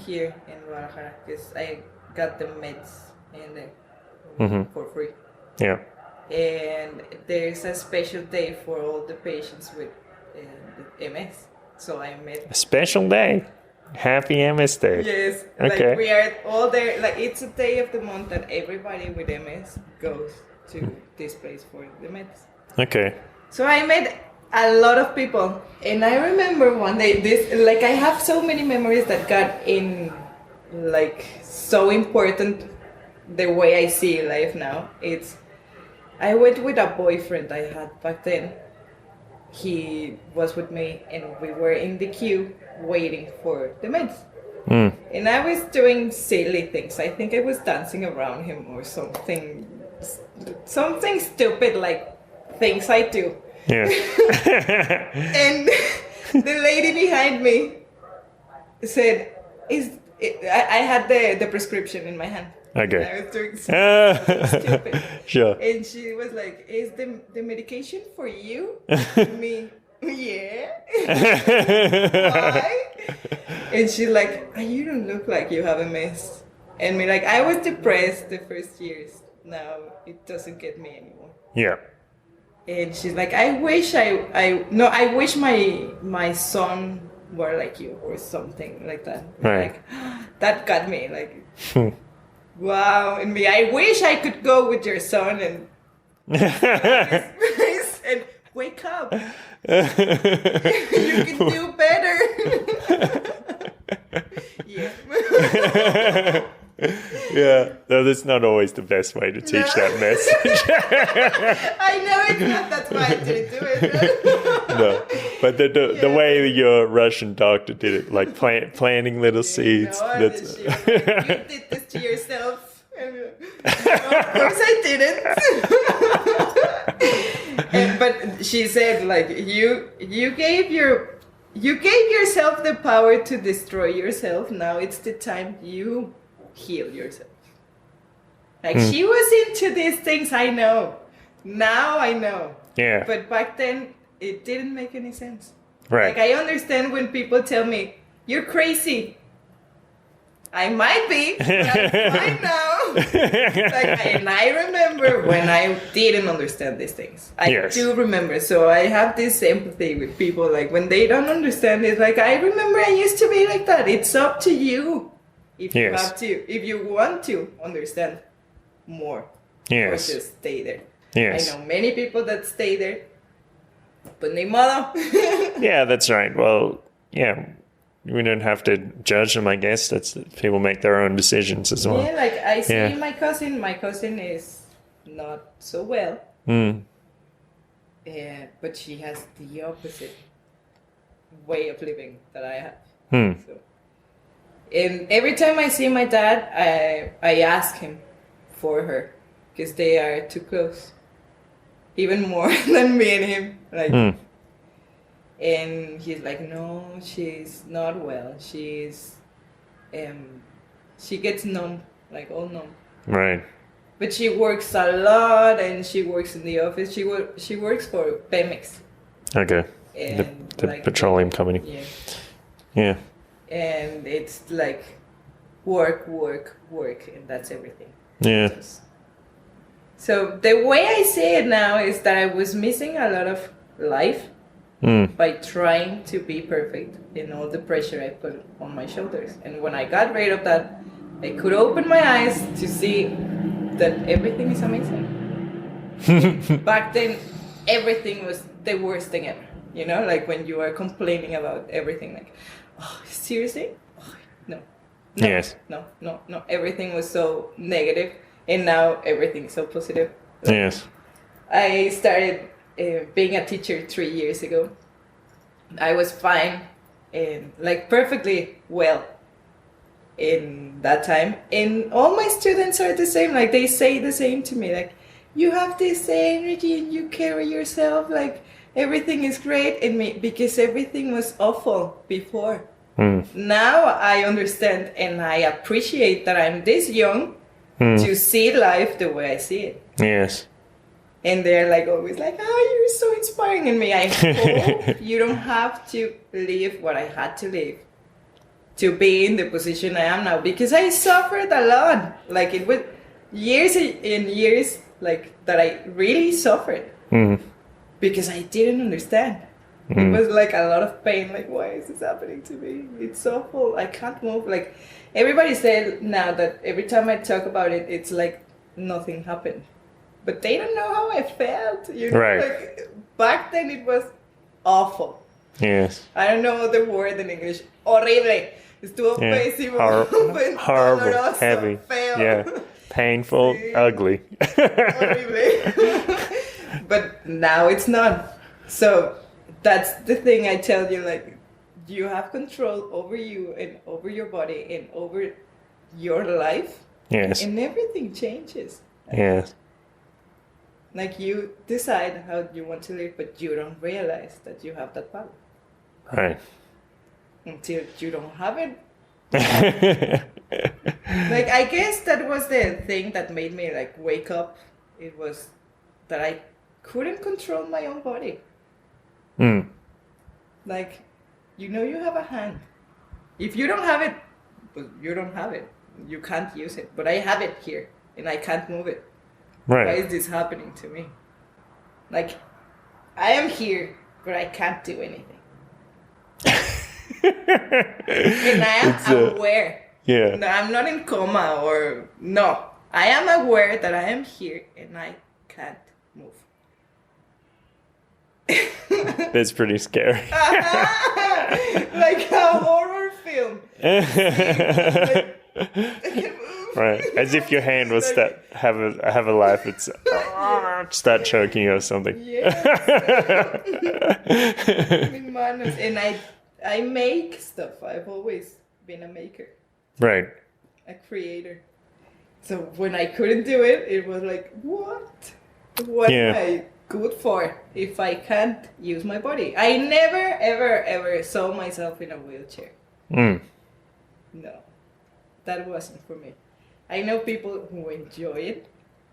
here in Guadalajara because I got the meds in there for free. Yeah. And there's a special day for all the patients with MS. So I met a special day. Happy MS Day. Yes. Okay. Like we are all there. Like it's a day of the month that everybody with MS goes to this place for the meds. Okay. So I met a lot of people, and I remember one day I have so many memories that got in like so important the way I see life now. I went with a boyfriend I had back then. He was with me and we were in the queue waiting for the meds. And I was doing silly things. I think I was dancing around him or something stupid like things I do. Yeah. And the lady behind me said, I had the prescription in my hand. Okay. I was doing something stupid. Sure. And she was like, is the medication for you? Me, yeah. Why? And she's like, you don't look like you have MS. And me like, I was depressed the first years. Now it doesn't get me anymore. Yeah. And she's like, I wish I wish my son were like you or something like that. Right. Like, that got me like, wow. And me, I wish I could go with your son and and wake up. You can do better. Yeah. Yeah, no, that's not always the best way to teach that message. I know it's not. That's why I didn't do it. No, but the way your Russian doctor did it, like planting little seeds. No, that's you did this to yourself. No, of course I didn't. But she said, like, you gave yourself the power to destroy yourself. Now it's the time you heal yourself. Like she was into these things, I know. Now I know. Yeah. But back then it didn't make any sense. Right. Like I understand when people tell me, you're crazy. I might be, but I'm fine now. And I remember when I didn't understand these things. I do remember. So I have this empathy with people. Like when they don't understand it, like I remember I used to be like that. It's up to you if you have to, if you want to understand more. Or just stay there. I know many people that stay there, but ni modo. Yeah, that's right. Well, yeah. We don't have to judge them, I guess. That's people make their own decisions as well. Yeah, like I see my cousin. My cousin is not so well. But she has the opposite way of living that I have. So, and every time I see my dad, I ask him for her because they are too close, even more than me and him. Like. And he's like, no, she's not well. She gets numb, like all numb. Right. But she works a lot, and she works in the office. She works for Pemex. Okay. And the like petroleum company. Yeah. Yeah. And it's like work, and that's everything. Yeah. So the way I see it now is that I was missing a lot of life. By trying to be perfect in all the pressure I put on my shoulders. And when I got rid of that, I could open my eyes to see that everything is amazing. Back then, everything was the worst thing ever. You know, like when you are complaining about everything, like, oh, seriously? Oh, no. Yes. No. Everything was so negative, and now everything is so positive. Like, yes. I started being a teacher 3 years ago. I was fine and like perfectly well in that time, and all my students are the same. Like they say the same to me, like you have this energy and you carry yourself like everything is great in me, because everything was awful before. Now I understand and I appreciate that I'm this young to see life the way I see it. Yes. And they're like always like, oh, you're so inspiring. And me, I hope you don't have to live what I had to live to be in the position I am now, because I suffered a lot. Like it was years and years like that I really suffered because I didn't understand. It was like a lot of pain. Like, why is this happening to me? It's awful. I can't move. Like everybody said now that every time I talk about it, it's like nothing happened. But they don't know how I felt. You know? Right. Like, back then it was awful. Yes. I don't know the word in English. Horrible. Estuvo pésimo. Horrible. Doloroso, Heavy. Feo. Yeah. Painful. Sí. Ugly. Horrible. But now it's not. So that's the thing I tell you. Like, you have control over you and over your body and over your life. Yes. And everything changes. Yes. Like you decide how you want to live, but you don't realize that you have that power. Right. Until you don't have it. Like, I guess that was the thing that made me like wake up. It was that I couldn't control my own body. Like, you have a hand. If you don't have it, well, you don't have it. You can't use it. But I have it here, and I can't move it. Right. Why is this happening to me? Like, I am here, but I can't do anything. And I am aware. Yeah. No, I'm not in coma or... No. I am aware that I am here and I can't move. That's pretty scary. Like a horror film. Like, I can't move. Right, as if your hand was have a life. It's start choking or something. Yes. And I make stuff. I've always been a maker. Right. A creator. So when I couldn't do it, it was like, what? What am I good for if I can't use my body? I never, ever, ever saw myself in a wheelchair. No, that wasn't for me. I know people who enjoy it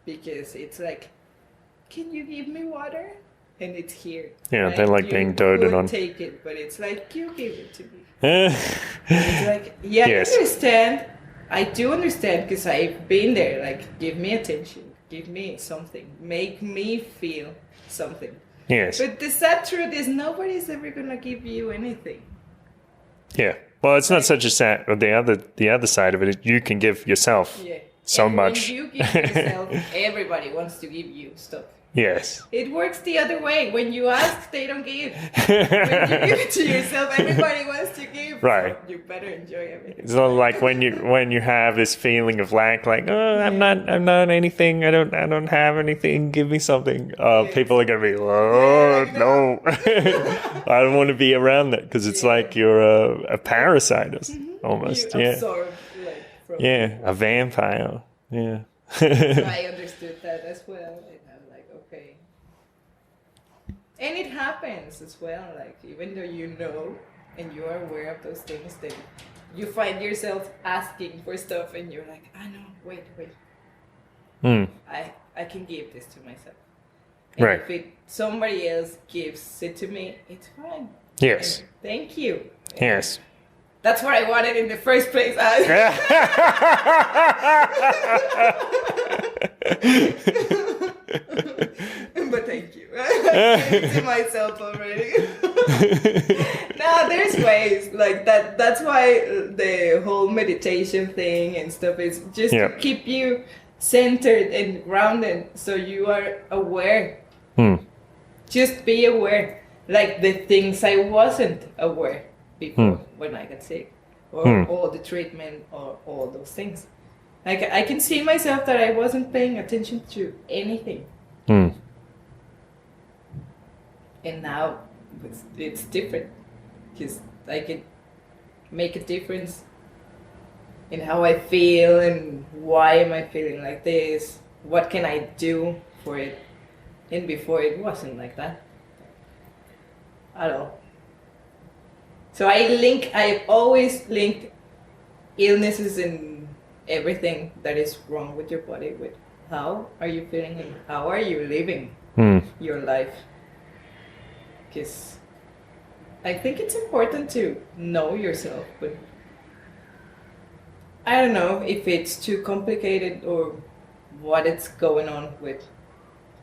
because it's like, can you give me water? And it's here. Yeah, right? they like being doted on. You take it, but it's like, you give it to me. It's like, I understand, I do understand because I've been there. Like, give me attention, give me something, make me feel something. Yes. But the sad truth is nobody's ever gonna give you anything. Yeah. Well, it's not such a sad. Or the other side of it, you can give yourself so and much. When you give yourself, everybody wants to give you stuff. Yes. It works the other way. When you ask, they don't give. When you give it to yourself, everybody wants to give. Right. So you better enjoy everything. It's not like when you have this feeling of lack, like, oh, I'm not anything. I don't have anything. Give me something. People are gonna be, oh no, I don't want to be around that because it's like you're a parasite almost. You absorb, like, from a vampire. Yeah. So I understood that as well. Okay. And it happens as well, like even though you know and you are aware of those things, then you find yourself asking for stuff and you're like, I know, wait. I can give this to myself. And Right. if somebody else gives it to me, it's fine. Yes. And thank you. Yes. That's what I wanted in the first place. But thank you. I gave it to myself already. No, there's ways like that. That's why the whole meditation thing and stuff is just to keep you centered and grounded, so you are aware. Just be aware, like the things I wasn't aware before when I got sick, or all the treatment, or all those things. Like I can see myself that I wasn't paying attention to anything. And now it's different because I can make a difference in how I feel and why am I feeling like this, what can I do for it. And before it wasn't like that at all. So I've always linked illnesses and everything that is wrong with your body with how are you feeling and how are you living your life. Because I think it's important to know yourself, but I don't know if it's too complicated or what is going on with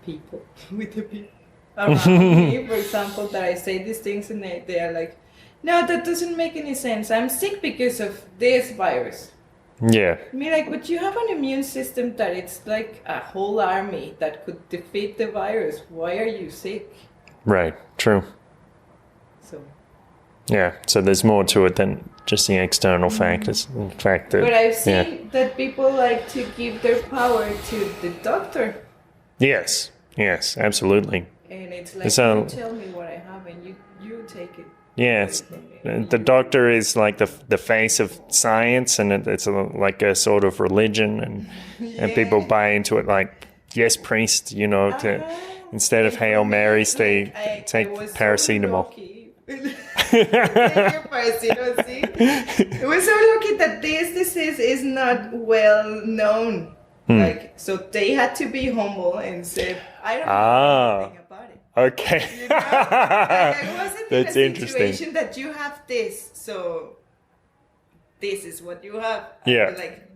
people, with the people around me, for example, that I say these things and they are like, no, that doesn't make any sense. I'm sick because of this virus. Yeah. I mean, like, but you have an immune system that it's like a whole army that could defeat the virus. Why are you sick? Right. True. So. Yeah. So there's more to it than just the external factors. In fact, but I've seen that people like to give their power to the doctor. Yes. Yes. Absolutely. And it's like, you tell me what I have, and you take it. Yes, the doctor is like the face of science, and it's like a sort of religion, and people buy into it. Like, yes, priest, instead of Hail Marys, they take paracetamol. I was so lucky that this disease is not well known. Like, so they had to be humble and say, I don't know anything about it. Okay. Like, I wasn't That's in a interesting. situation that you have this, so this is what you have. Yeah. Like,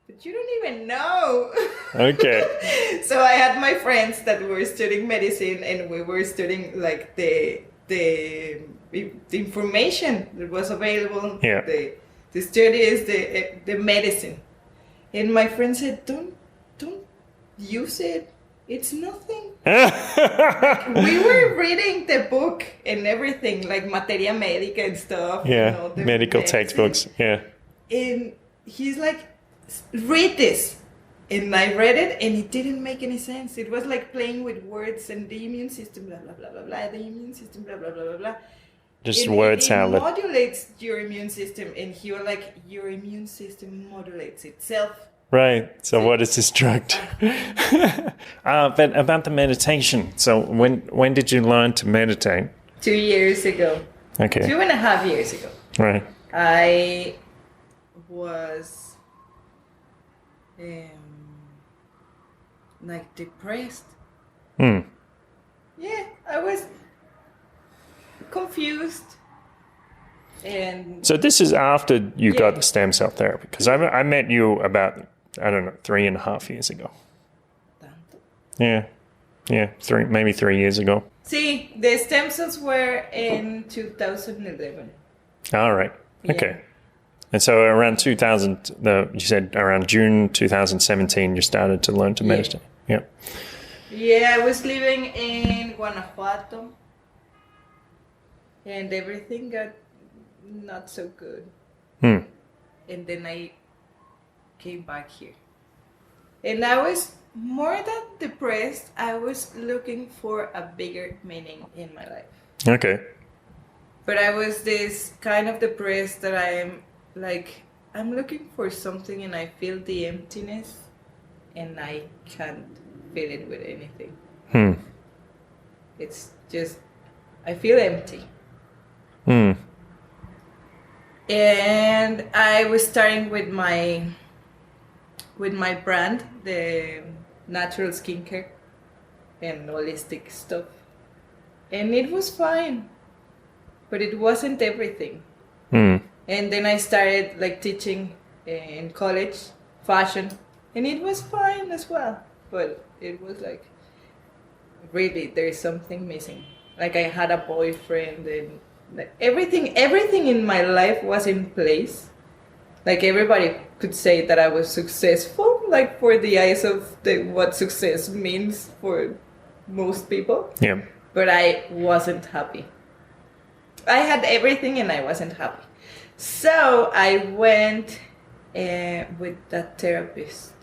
but you don't even know. Okay. So I had my friends that were studying medicine, and we were studying like the information that was available. Yeah. The studies, the medicine, and my friend said, "Don't use it. It's nothing." We were reading the book and everything, like Materia Medica and stuff. Yeah, medical textbooks. Yeah. And he's like, read this. And I read it, and it didn't make any sense. It was like playing with words and the immune system, blah, blah, blah, blah, blah, the immune system, blah, blah, blah, blah, blah. Just word salad. It modulates your immune system, and he was like, your immune system modulates itself. Right. So what is this drug do? But about the meditation. So when did you learn to meditate? 2 years ago. Okay. 2.5 years ago. Right. I was like depressed. Yeah, I was confused. And So this is after you got the stem cell therapy, because I met you about, I don't know, 3.5 years ago. Yeah, maybe 3 years ago. See, the stem cells were in 2011. All right. Yeah. Okay. And so around you said around June 2017, you started to learn to meditate. Yeah. Yeah, I was living in Guanajuato, and everything got not so good. And then I came back here. And I was more than depressed. I was looking for a bigger meaning in my life. Okay. But I was this kind of depressed that I'm looking for something and I feel the emptiness and I can't fill it with anything. It's just, I feel empty. And I was starting with my brand, the natural skincare and holistic stuff. And it was fine, but it wasn't everything. And then I started teaching in college, fashion, and it was fine as well. But it was really, there's something missing. I had a boyfriend and everything in my life was in place. Everybody could say that I was successful, for the eyes of what success means for most people. Yeah. But I wasn't happy. I had everything and I wasn't happy. So I went with that therapist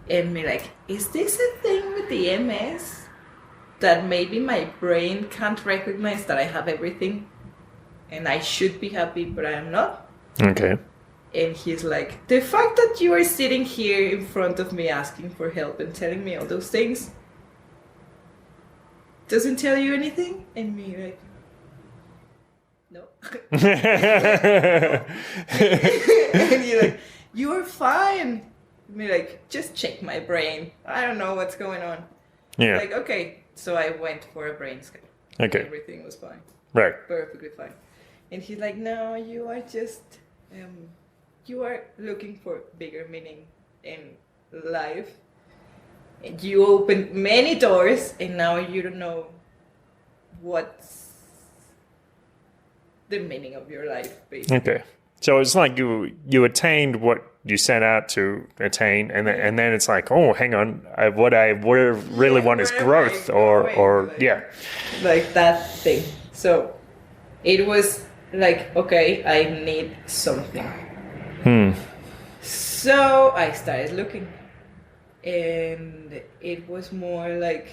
and me is this a thing with the MS? That maybe my brain can't recognize that I have everything and I should be happy, but I am not. Okay. And he's the fact that you are sitting here in front of me asking for help and telling me all those things doesn't tell you anything? And me no. And you're you're fine. And me just check my brain. I don't know what's going on. Yeah. Okay. So I went for a brain scan. Okay. Everything was fine. Right. Perfectly fine. And he's no, you are just, you are looking for bigger meaning in life. And you opened many doors and now you don't know what's the meaning of your life, basically. Okay. So it's you attained what you set out to attain, and then it's oh, hang on, what I really want is growth, or that thing. So it was okay, I need something. So I started looking, and it was more I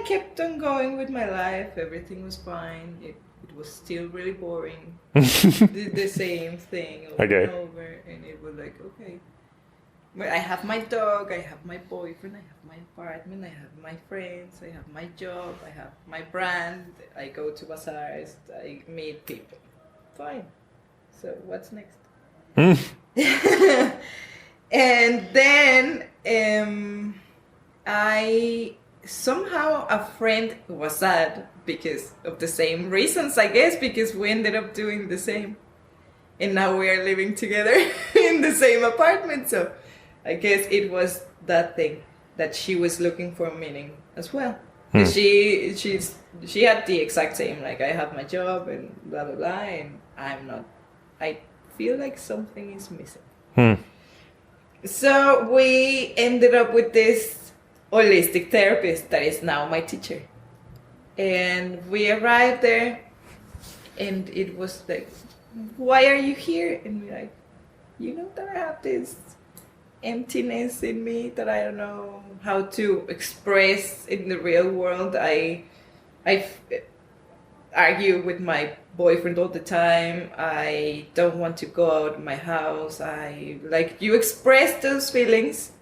kept on going with my life. Everything was fine. It was still really boring. Did the same thing over and over, and it was okay. But I have my dog, I have my boyfriend, I have my apartment, I have my friends, I have my job, I have my brand, I go to bazaars, I meet people. Fine. So what's next? And then somehow a friend was sad because of the same reasons, I guess, because we ended up doing the same. And now we are living together in the same apartment. So I guess it was that thing that she was looking for meaning as well. She had the exact same, I have my job and blah, blah, blah, and I'm not. I feel something is missing. So we ended up with this holistic therapist that is now my teacher. And we arrived there and it was why are you here? And we're you know that I have this emptiness in me that I don't know how to express in the real world. I argue with my boyfriend all the time. I don't want to go out of my house. You express those feelings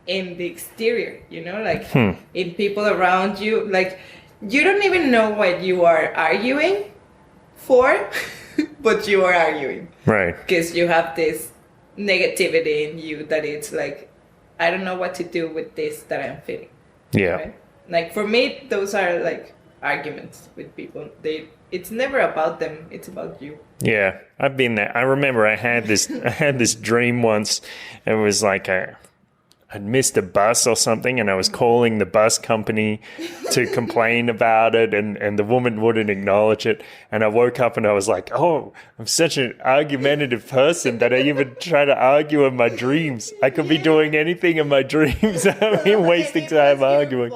in the exterior, in people around you. You don't even know what you are arguing for, but you are arguing. Right. Because you have this negativity in you that it's I don't know what to do with this that I'm feeling. Yeah. Right? For me, those are arguments with people. It's never about them, it's about you. Yeah, I've been there. I remember I had this dream once. It was like I'd missed a bus or something, and I was calling the bus company to complain about it, and the woman wouldn't acknowledge it. And I woke up and I was like, oh, I'm such an argumentative person that I even try to argue in my dreams. I could be doing anything in my dreams. I've been wasting time arguing.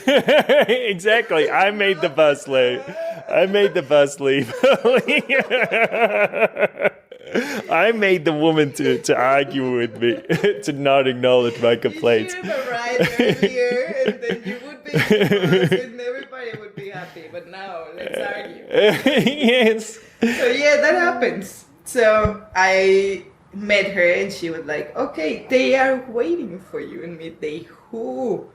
Exactly. I made the bus late. I made the bus leave early. I made the woman to argue with me, to not acknowledge my complaints. You should have arrived earlier, and then you would be and everybody would be happy. But now, let's argue. Yes. So yeah, that happens. So I met her, and she was like, "Okay, they are waiting for you." And me, who?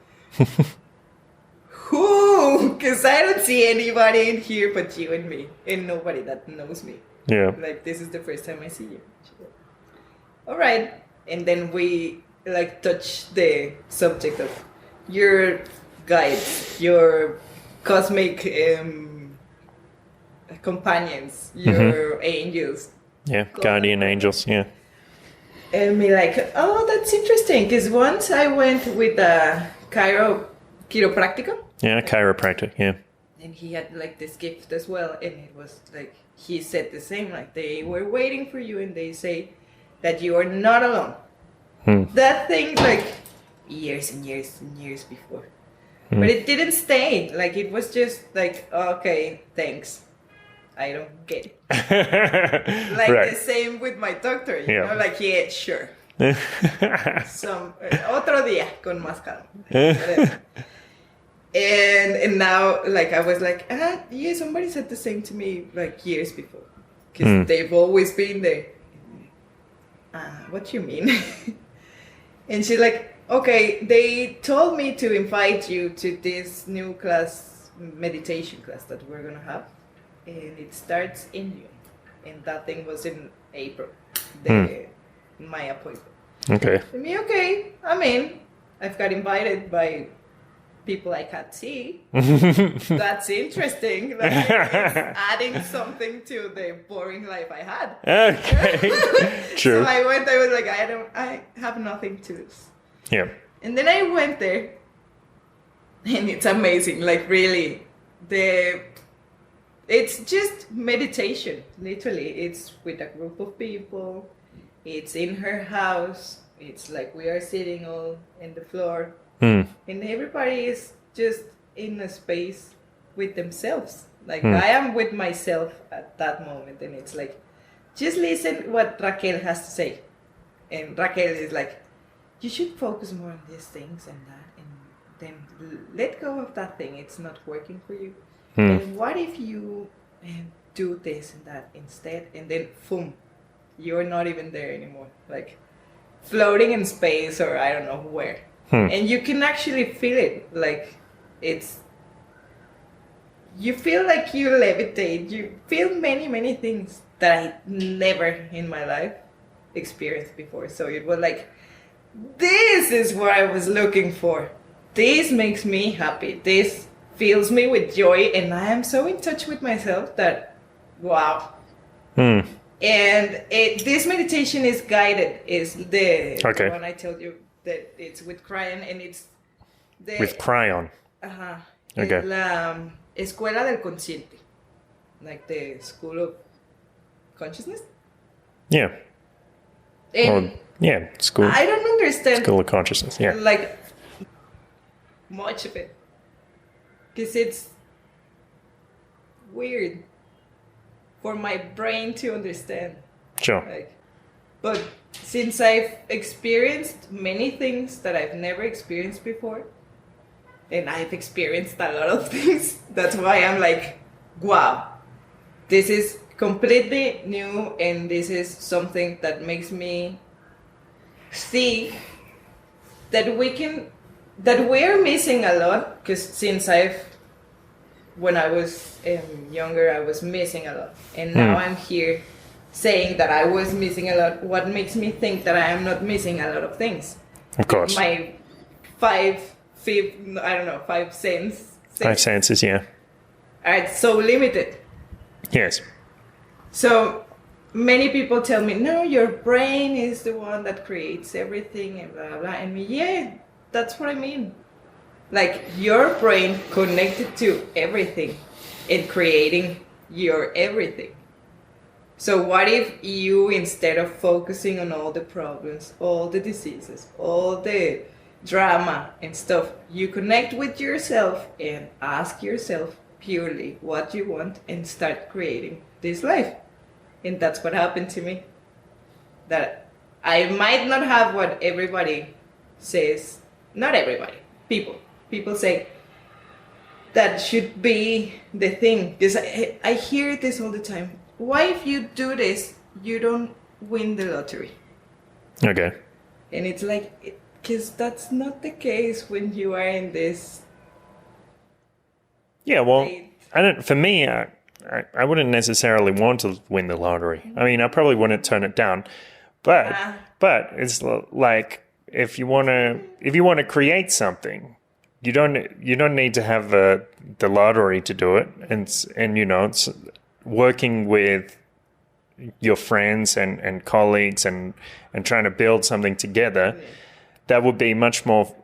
Who? Because I don't see anybody in here but you and me, and nobody that knows me. Yeah. Like, this is the first time I see you. All right. And then we like touch the subject of your guides, your cosmic companions, your angels. Yeah, guardian angels, yeah. And me like, oh, that's interesting. Because once I went with a chiropractor. Yeah, chiropractic, yeah. And he had like this gift as well. And it was like, he said the same, like they were waiting for you and they say that you are not alone. That thing like years and years and years before. But it didn't stay. Like it was just like, okay, thanks. I don't get it. Like right. The same with my doctor, you Yeah. know, like, yeah, sure. Some otro día con más calma. Whatever. And now, like, I was like, yeah, somebody said the same to me, like, years before. Because they've always been there. What do you mean? And she's like, okay, they told me to invite you to this new class, meditation class that we're going to have. And it starts in June. And that thing was in April, my appointment. Okay. And me, okay, I'm in. I've got invited by people I can't see. That's interesting. Like, it's adding something to the boring life I had. Okay. True. So I went, I was like, I have nothing to lose. Yeah. And then I went there, and it's amazing. Like, really, it's just meditation. Literally, it's with a group of people. It's in her house. It's like we are sitting all in the floor. And everybody is just in a space with themselves. Like I am with myself at that moment. And it's like, just listen what Raquel has to say. And Raquel is like, you should focus more on these things and that. And then let go of that thing. It's not working for you. And what if you do this and that instead? And then, boom, you're not even there anymore. Like floating in space or I don't know where. And you can actually feel it. Like you feel like you levitate. You feel many, many things that I never in my life experienced before. So it was like, this is what I was looking for. This makes me happy. This fills me with joy. And I am so in touch with myself that, wow. And this meditation is guided. Is the one I told you that it's with Kryon, and it's with Kryon. Okay. La Escuela del Consciente, like the School of Consciousness. Yeah. And school. I don't understand. School of Consciousness. Yeah. Like much of it, because it's weird for my brain to understand. Sure. Like, but since I've experienced many things that I've never experienced before, and I've experienced a lot of things, that's why I'm like, wow, this is completely new, and this is something that makes me see that we're missing a lot, because since when I was younger, I was missing a lot. And now I'm here saying that I was missing a lot. What makes me think that I am not missing a lot of things? Of course. My five sense Five senses, yeah. are so limited. Yes. So many people tell me, no, your brain is the one that creates everything and blah, blah, blah. And me, yeah, that's what I mean. Like your brain connected to everything and creating your everything. So what if you, instead of focusing on all the problems, all the diseases, all the drama and stuff, you connect with yourself and ask yourself purely what you want and start creating this life. And that's what happened to me. That I might not have what everybody says, not everybody, people say that should be the thing. Because I hear this all the time. Why, if you do this, you don't win the lottery? Okay. And it's like, because that's not the case when you are in this. Yeah, well, state. I don't. For me, I wouldn't necessarily want to win the lottery. I mean, I probably wouldn't turn it down, but it's like if you want to create something, you don't need to have the lottery to do it, and you know, it's working with your friends and colleagues and trying to build something together. Yeah. That would be much more.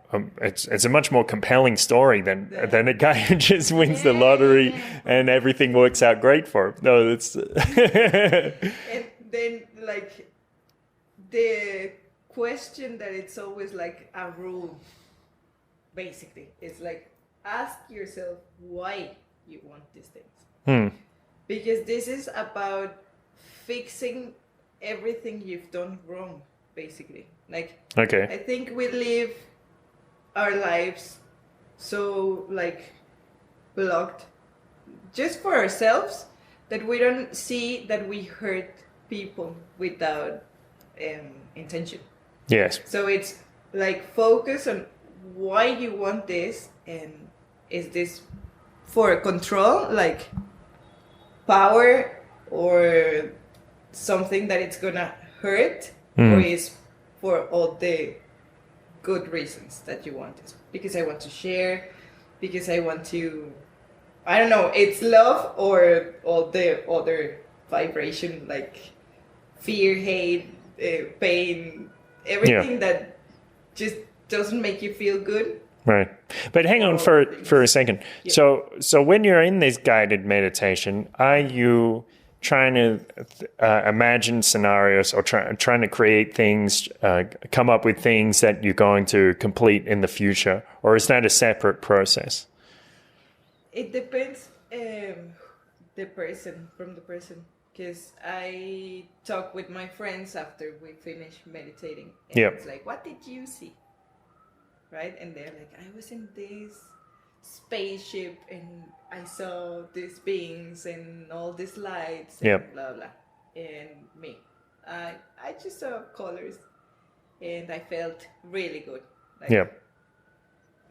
It's a much more compelling story than a guy who just wins the lottery and everything works out great for him. No, it's. And then, like, the question that it's always like a rule. Basically, it's like, ask yourself why you want these things. Because this is about fixing everything you've done wrong, basically. Like, okay. I think we live our lives so, like, blocked just for ourselves that we don't see that we hurt people without intention. Yes. So it's like, focus on why you want this, and is this for control, like power, or something that it's gonna hurt, or is for all the good reasons that you want it? Because I want to share, because I want to, I don't know, it's love, or all the other vibration, like fear, hate, pain, everything that just doesn't make you feel good. Right. But hang on for a second. Yeah. So when you're in this guided meditation, are you trying to imagine scenarios, or trying to create things, come up with things that you're going to complete in the future? Or is that a separate process? It depends the person. Because I talk with my friends after we finish meditating. And it's like, what did you see? Right? And they're like, I was in this spaceship and I saw these beings and all these lights and blah blah. And me, I just saw colors and I felt really good. Like,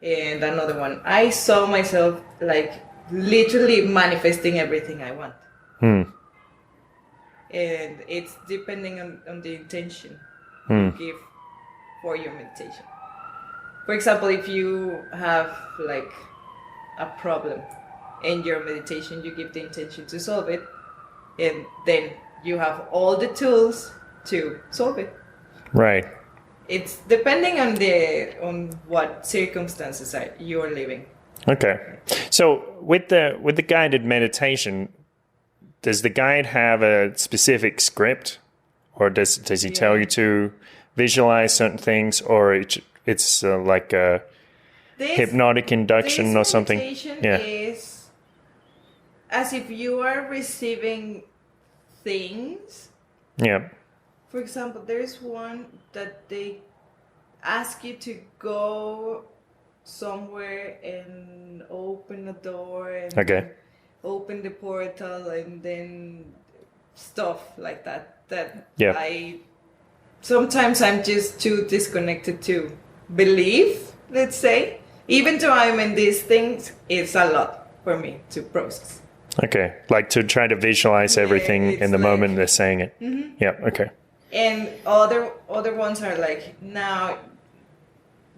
and another one, I saw myself like literally manifesting everything I want. And it's depending on the intention you give for your meditation. For example, if you have like a problem in your meditation, you give the intention to solve it, and then you have all the tools to solve it. Right. It's depending on what circumstances you're living. Okay. So with the guided meditation, does the guide have a specific script, or does he tell you to visualize certain things, or it's like a hypnotic induction or something? This meditation is as if you are receiving things. Yeah. For example, there's one that they ask you to go somewhere and open a door and open the portal, and then stuff like that. Sometimes I'm just too disconnected to believe, let's say. Even though I'm in these things, it's a lot for me to process. Okay, like to try to visualize everything in the moment they're saying it. Mm-hmm. Yeah, okay. And other ones are like, now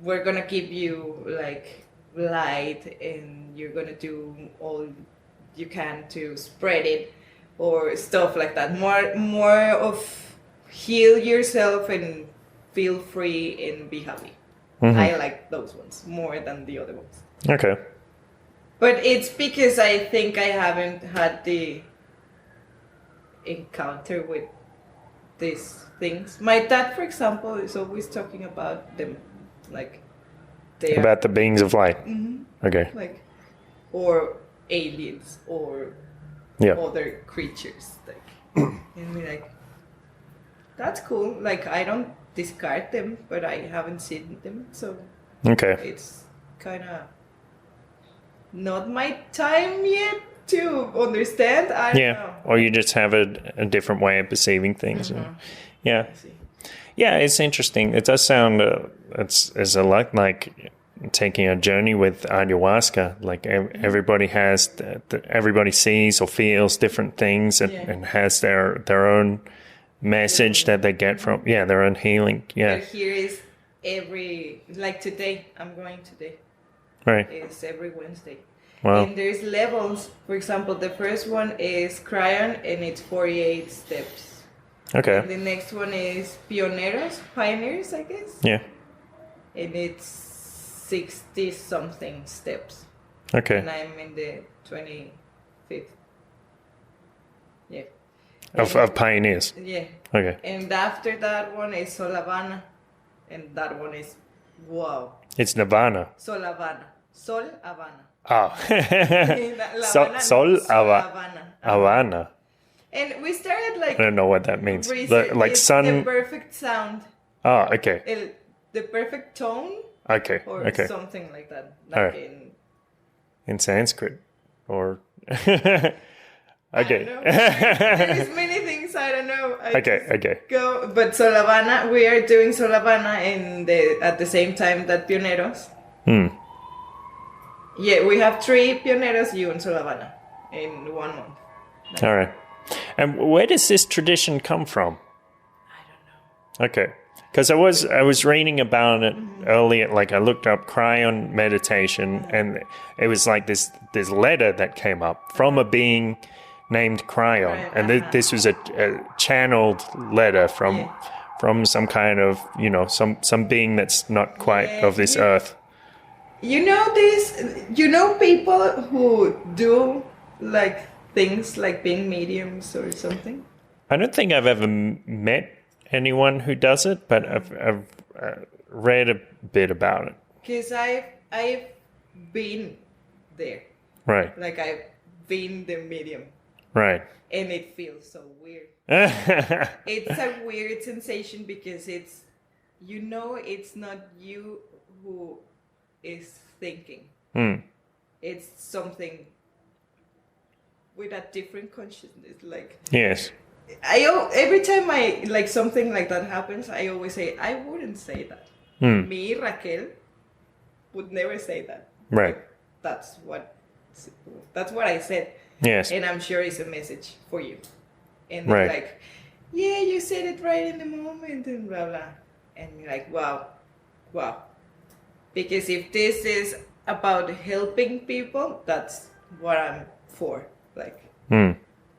we're gonna give you like light and you're gonna do all you can to spread it or stuff like that. More of heal yourself and feel free and be happy. I like those ones more than the other ones. Okay. But it's because I think I haven't had the encounter with these things. My dad, for example, is always talking about them, like they About the beings of light. Okay. like, or aliens or Yeah. other creatures, like, and we're like, that's cool. Like, I don't discard them, but I haven't seen them, so Okay. it's kind of not my time yet to understand. I don't know. Or you just have a different way of perceiving things. Yeah. I see. Yeah, it's interesting. It does sound it's a lot like taking a journey with ayahuasca. Like everybody has, everybody sees or feels different things and has their own message that they get from their own healing. Yeah. But here is like today. I'm going today. Right. It's every Wednesday. Wow. And there's levels. For example, the first one is Kryon and it's 48 steps. Okay. And the next one is Pioneers, I guess. Yeah. And it's 60 something steps. Okay. And I'm in the 25th. Yeah. Of pioneers. Yeah. Okay. And after that one is Sol Havana. And that one is wow. It's Nirvana. Sol Havana. Sol Havana. Oh. Havana, Sol Havana. Havana. And we started like I don't know what that means. Like it's sun. the perfect sound. Oh, okay. The perfect tone Okay. or Okay. something like that. All Like right. In Sanskrit or. I Okay. don't know. There's many things I don't know. Okay. Go, but Sol Havana, we are doing Sol Havana at the same time that Pioneros. Yeah, we have 3 Pioneros, you and Sol Havana in 1 month. All right. And where does this tradition come from? I don't know. Okay. Because I was reading about it earlier, like I looked up Kryon meditation, and it was like this letter that came up from a being named Kryon, and this was a channeled letter from some kind of some being that's not quite of this earth. You know this. You know people who do like things like being mediums or something. I don't think I've ever met anyone who does it, but I've read a bit about it. Because I've been there. Right. Like I've been the medium. Right. And it feels so weird. It's a weird sensation because it's not you who is thinking. It's something with a different consciousness. Like yes. Every time I like something like that happens, I always say I wouldn't say that. Me, Raquel, would never say that. Right. That's what I said. Yes. And I'm sure it's a message for you. And right. They're like, yeah, you said it right in the moment and blah blah. And you're like, wow. Because if this is about helping people, that's what I'm for. Like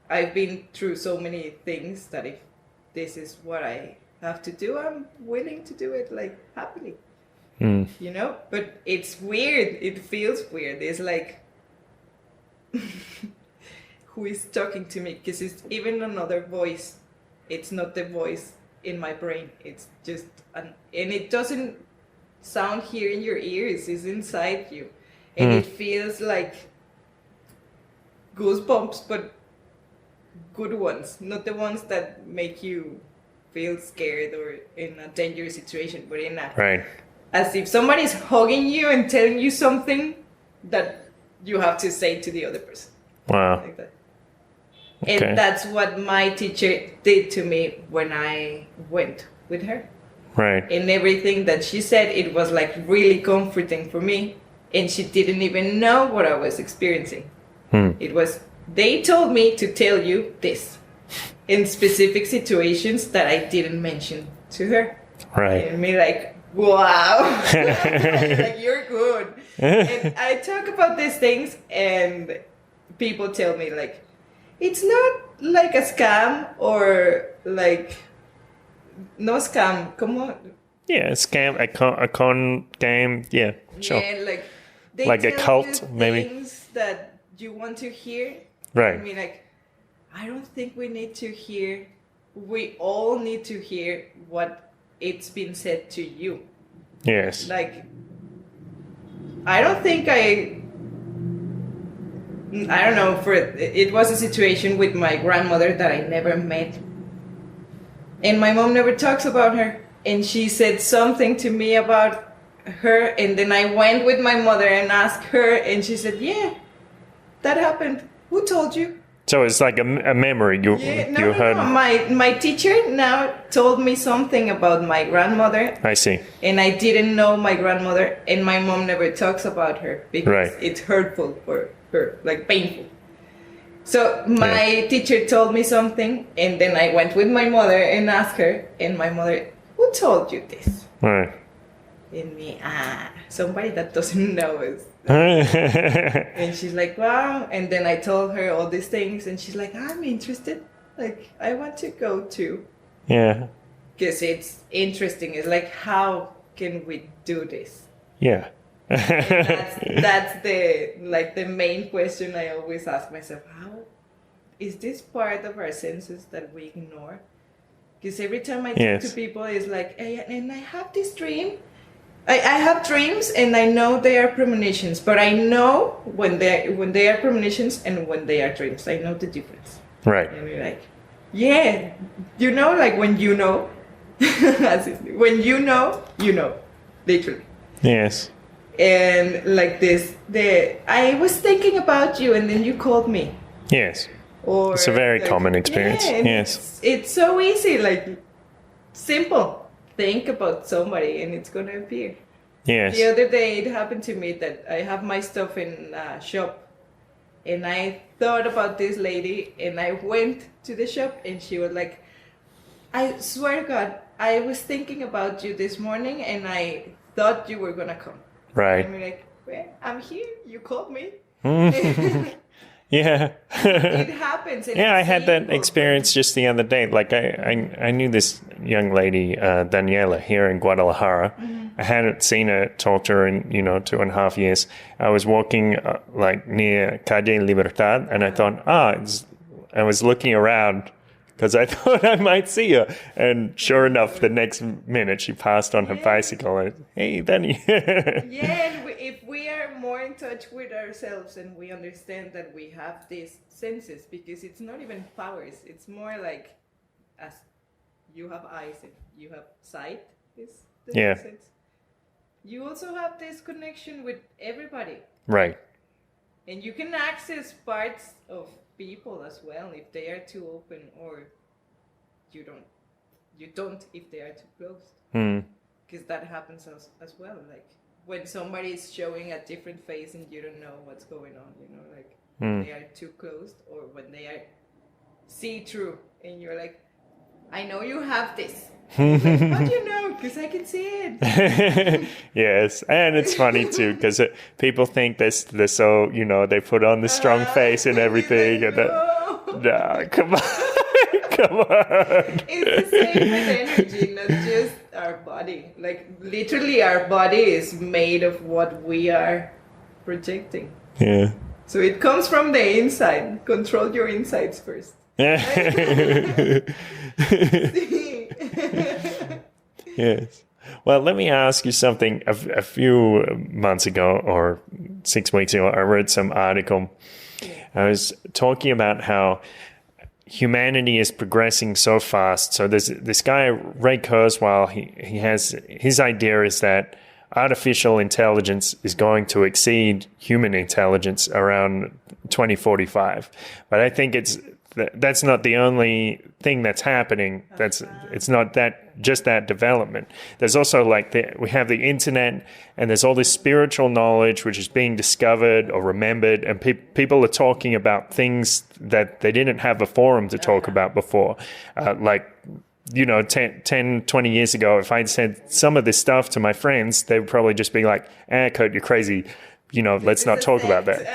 I've been through so many things that if this is what I have to do, I'm willing to do it like happily. But it's weird. It feels weird. It's like who is talking to me? Because it's even another voice. It's not the voice in my brain. It's just and it doesn't sound here in your ears. It's inside you, and it feels like goosebumps, but good ones, not the ones that make you feel scared or in a dangerous situation, but in a right. As if somebody's hugging you and telling you something that you have to say to the other person. Wow. Like that. Okay. And that's what my teacher did to me when I went with her. Right. And everything that she said, it was like really comforting for me. And she didn't even know what I was experiencing. It was, they told me to tell you this in specific situations that I didn't mention to her. Right. And me like, wow. Like, you're good. And I talk about these things and people tell me like, it's not like a scam or like, no scam, come on. Yeah, a scam, a con game. Yeah, sure. Yeah, like they Like a tell cult, you maybe. things that you want to hear. Right. I mean, like, I don't think we need to hear. We all need to hear what it's been said to you. Yes. Like, I don't think I don't know. It was a situation with my grandmother that I never met, and my mom never talks about her. And she said something to me about her, and then I went with my mother and asked her, and she said, "Yeah, that happened. Who told you?" So it's like a memory you heard. No. My teacher now told me something about my grandmother, I see. and I didn't know my grandmother, and my mom never talks about her because Right. it's hurtful for her, like painful. So my teacher told me something, and then I went with my mother and asked her, and my mother, "Who told you this?" Right. And me, somebody that doesn't know us. And she's like, wow. And then I told her all these things, and she's like, I'm interested. Like, I want to go too. Yeah. Because it's interesting. It's like, how can we do this? Yeah. That's the main question I always ask myself. How is this part of our senses that we ignore? Because every time I talk to people, it's like, hey, and I have this dream. I have dreams, and I know they are premonitions, but I know when they are premonitions and when they are dreams. I know the difference. Right. And we're like, yeah, like when you know, when you know, literally. Yes. And like this, I was thinking about you, and then you called me. Yes. Or it's a very like, common experience. Yeah, yes. It's so easy, like simple. Think about somebody and it's gonna appear. Yes. The other day it happened to me that I have my stuff in a shop, and I thought about this lady, and I went to the shop, and she was like, I swear to God, I was thinking about you this morning, and I thought you were gonna come. Right. I'm like, well, I'm here, you called me. Yeah. It happens. Yeah, I had that experience just the other day. Like I knew this young lady, Daniela, here in Guadalajara. Mm-hmm. I hadn't seen her, talked to her in 2.5 years. I was walking like near Calle Libertad, and I thought, I was looking around because I thought I might see her. And sure enough, the next minute she passed on her bicycle. And, hey, Danny. Yeah, and if we are more in touch with ourselves and we understand that we have these senses, because it's not even powers, it's more like as you have eyes and you have sight, is the sense. You also have this connection with everybody. Right. And you can access parts of people as well if they are too open, or you don't if they are too closed. Because that happens as well. Like when somebody is showing a different face and you don't know what's going on, like when they are too closed, or when they are see-through and you're like, I know you have this. Like, how do you know? Because I can see it. Yes, and it's funny too because people think they're so they put on the strong face and everything, like, and nah, come on, come on. It's the same with energy, not just our body. Like literally, our body is made of what we are projecting. Yeah. So it comes from the inside. Control your insides first. Yes. Well, let me ask you something. A few months ago, or 6 weeks ago, I read some article. I was talking about how humanity is progressing so fast. So there's this guy, Ray Kurzweil, he has, his idea is that artificial intelligence is going to exceed human intelligence around 2045. But I think that's not the only thing that's happening. It's not just that development. There's also we have the internet, and there's all this spiritual knowledge which is being discovered or remembered, and people are talking about things that they didn't have a forum to talk about before, like 10, 20 years ago, if I'd said some of this stuff to my friends, they would probably just be like, Kurt, you're crazy. Let's not talk about that.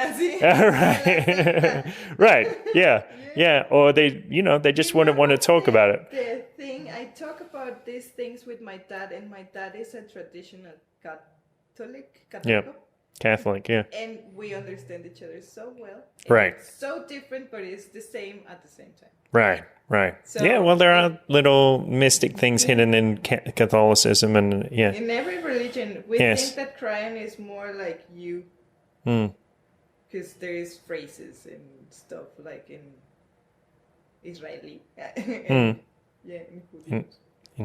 Right. Right. Yeah. Yeah. Or they just wouldn't want to talk about it. The thing, I talk about these things with my dad, and my dad is a traditional Catholic. Yeah. Catholic, yeah. And we understand each other so well. Right. It's so different, but it's the same at the same time. Right. So, yeah, well, there are little mystic things hidden in Catholicism, and yeah. In every religion, we think that Kryon is more like you. Because there is phrases and stuff like in Israeli. In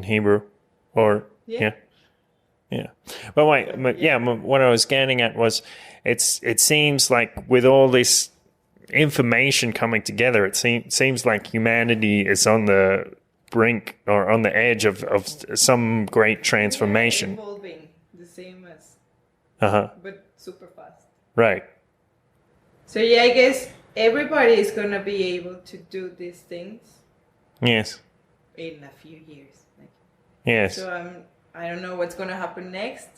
Hebrew. Or, yeah. But what I was getting at was it seems like with all this information coming together, it seems like humanity is on the brink or on the edge of some great transformation. Evolving, the same as, but super fast. Right. So I guess everybody is going to be able to do these things. Yes. In a few years. Yes. So I don't know what's going to happen next.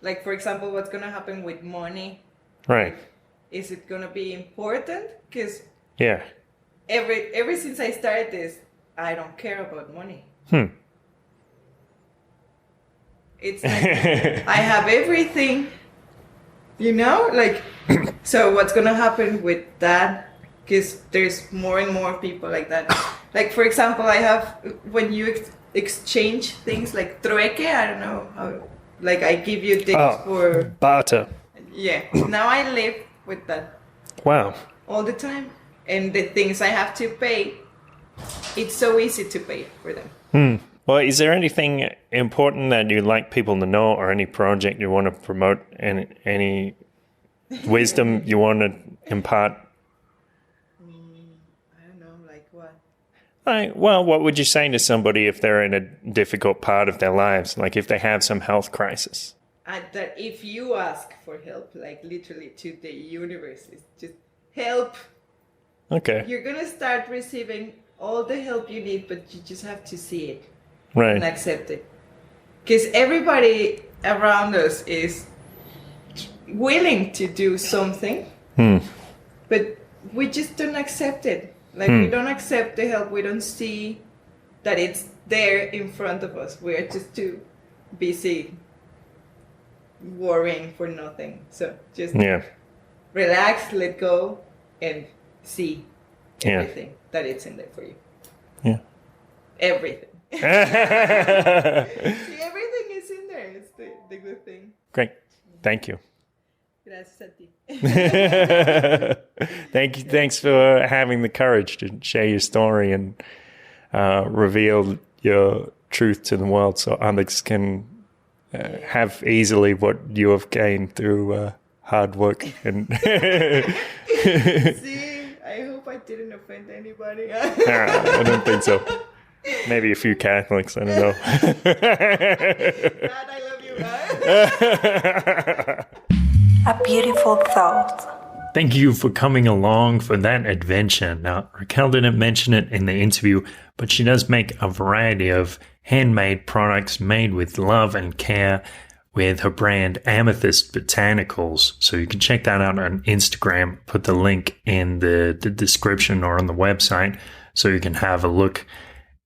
Like, for example, what's going to happen with money. Right. Like, is it going to be important? Because ever since I started this, I don't care about money. It's like, I have everything, like, so what's going to happen with that? Because there's more and more people like that. Like, for example, I have, when you exchange things like trueque, I don't know how, like I give you things for barter. Yeah, now I live with that. Wow. All the time, and the things I have to pay, it's so easy to pay for them. Well, is there anything important that you'd like people to know, or any project you want to promote, and any wisdom you want to impart? I don't know, like what? Well, what would you say to somebody if they're in a difficult part of their lives, like if they have some health crisis? That if you ask for help, like literally to the universe, it's just help. Okay. You're going to start receiving all the help you need, but you just have to see it. Right. And accept it. Because everybody around us is willing to do something, but we just don't accept it. Like, we don't accept the help. We don't see that it's there in front of us. We're just too busy worrying for nothing. So just relax, let go, and see everything that it's in there for you. Yeah. Everything. See, everything is in there. It's the good thing. Great. Thank you. Gracias a ti. Thank you. Thanks for having the courage to share your story and reveal your truth to the world, so others can have easily what you have gained through hard work. And See, I hope I didn't offend anybody. I don't think so. Maybe a few Catholics. I don't know. God, I love you, guys. A beautiful thought. Thank you for coming along for that adventure. Now, Raquel didn't mention it in the interview, but she does make a variety of handmade products made with love and care with her brand Amethyst Botanicals. So you can check that out on Instagram. Put the link in the description or on the website so you can have a look,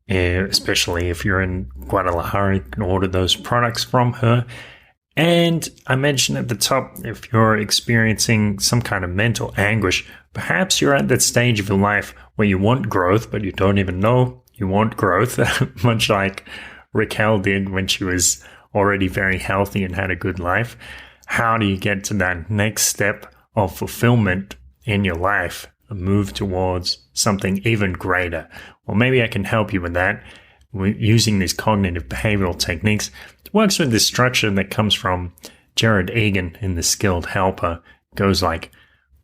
especially if you're in Guadalajara. You can order those products from her. And I mentioned at the top, if you're experiencing some kind of mental anguish, perhaps you're at that stage of your life where you want growth, but you don't even know you want growth, much like Raquel did when she was already very healthy and had a good life. How do you get to that next step of fulfillment in your life, a move towards something even greater? Well, maybe I can help you with that using these cognitive behavioral techniques. It works with this structure that comes from Jared Egan in The Skilled Helper. It goes like,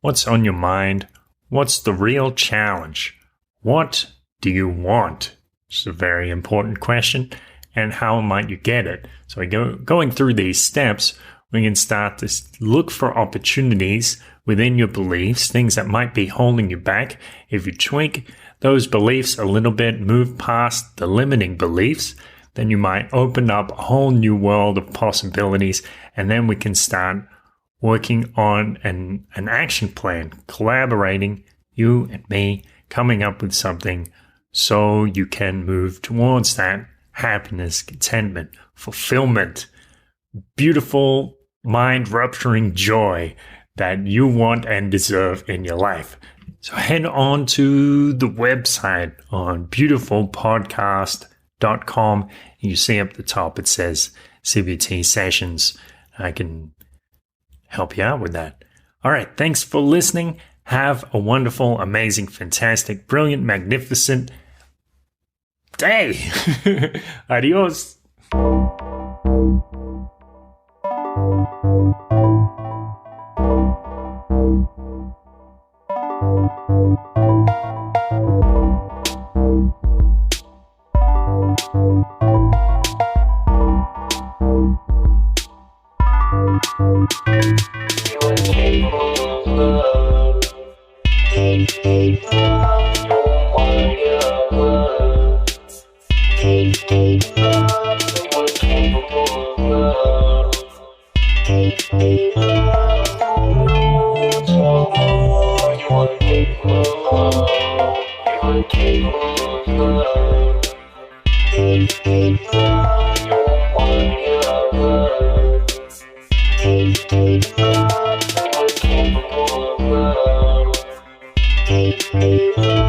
what's on your mind? What's the real challenge? What do you want? It's a very important question. And how might you get it? So going through these steps, we can start to look for opportunities within your beliefs, things that might be holding you back. If you tweak those beliefs a little bit, move past the limiting beliefs, then you might open up a whole new world of possibilities, and then we can start working on an action plan, collaborating, you and me, coming up with something so you can move towards that happiness, contentment, fulfillment, beautiful, mind-rupturing joy that you want and deserve in your life. So head on to the website on beautifulpodcast.com. You see up the top it says CBT sessions. I can help you out with that. All right, thanks for listening. Have a wonderful, amazing, fantastic, brilliant, magnificent day. Adios. Love.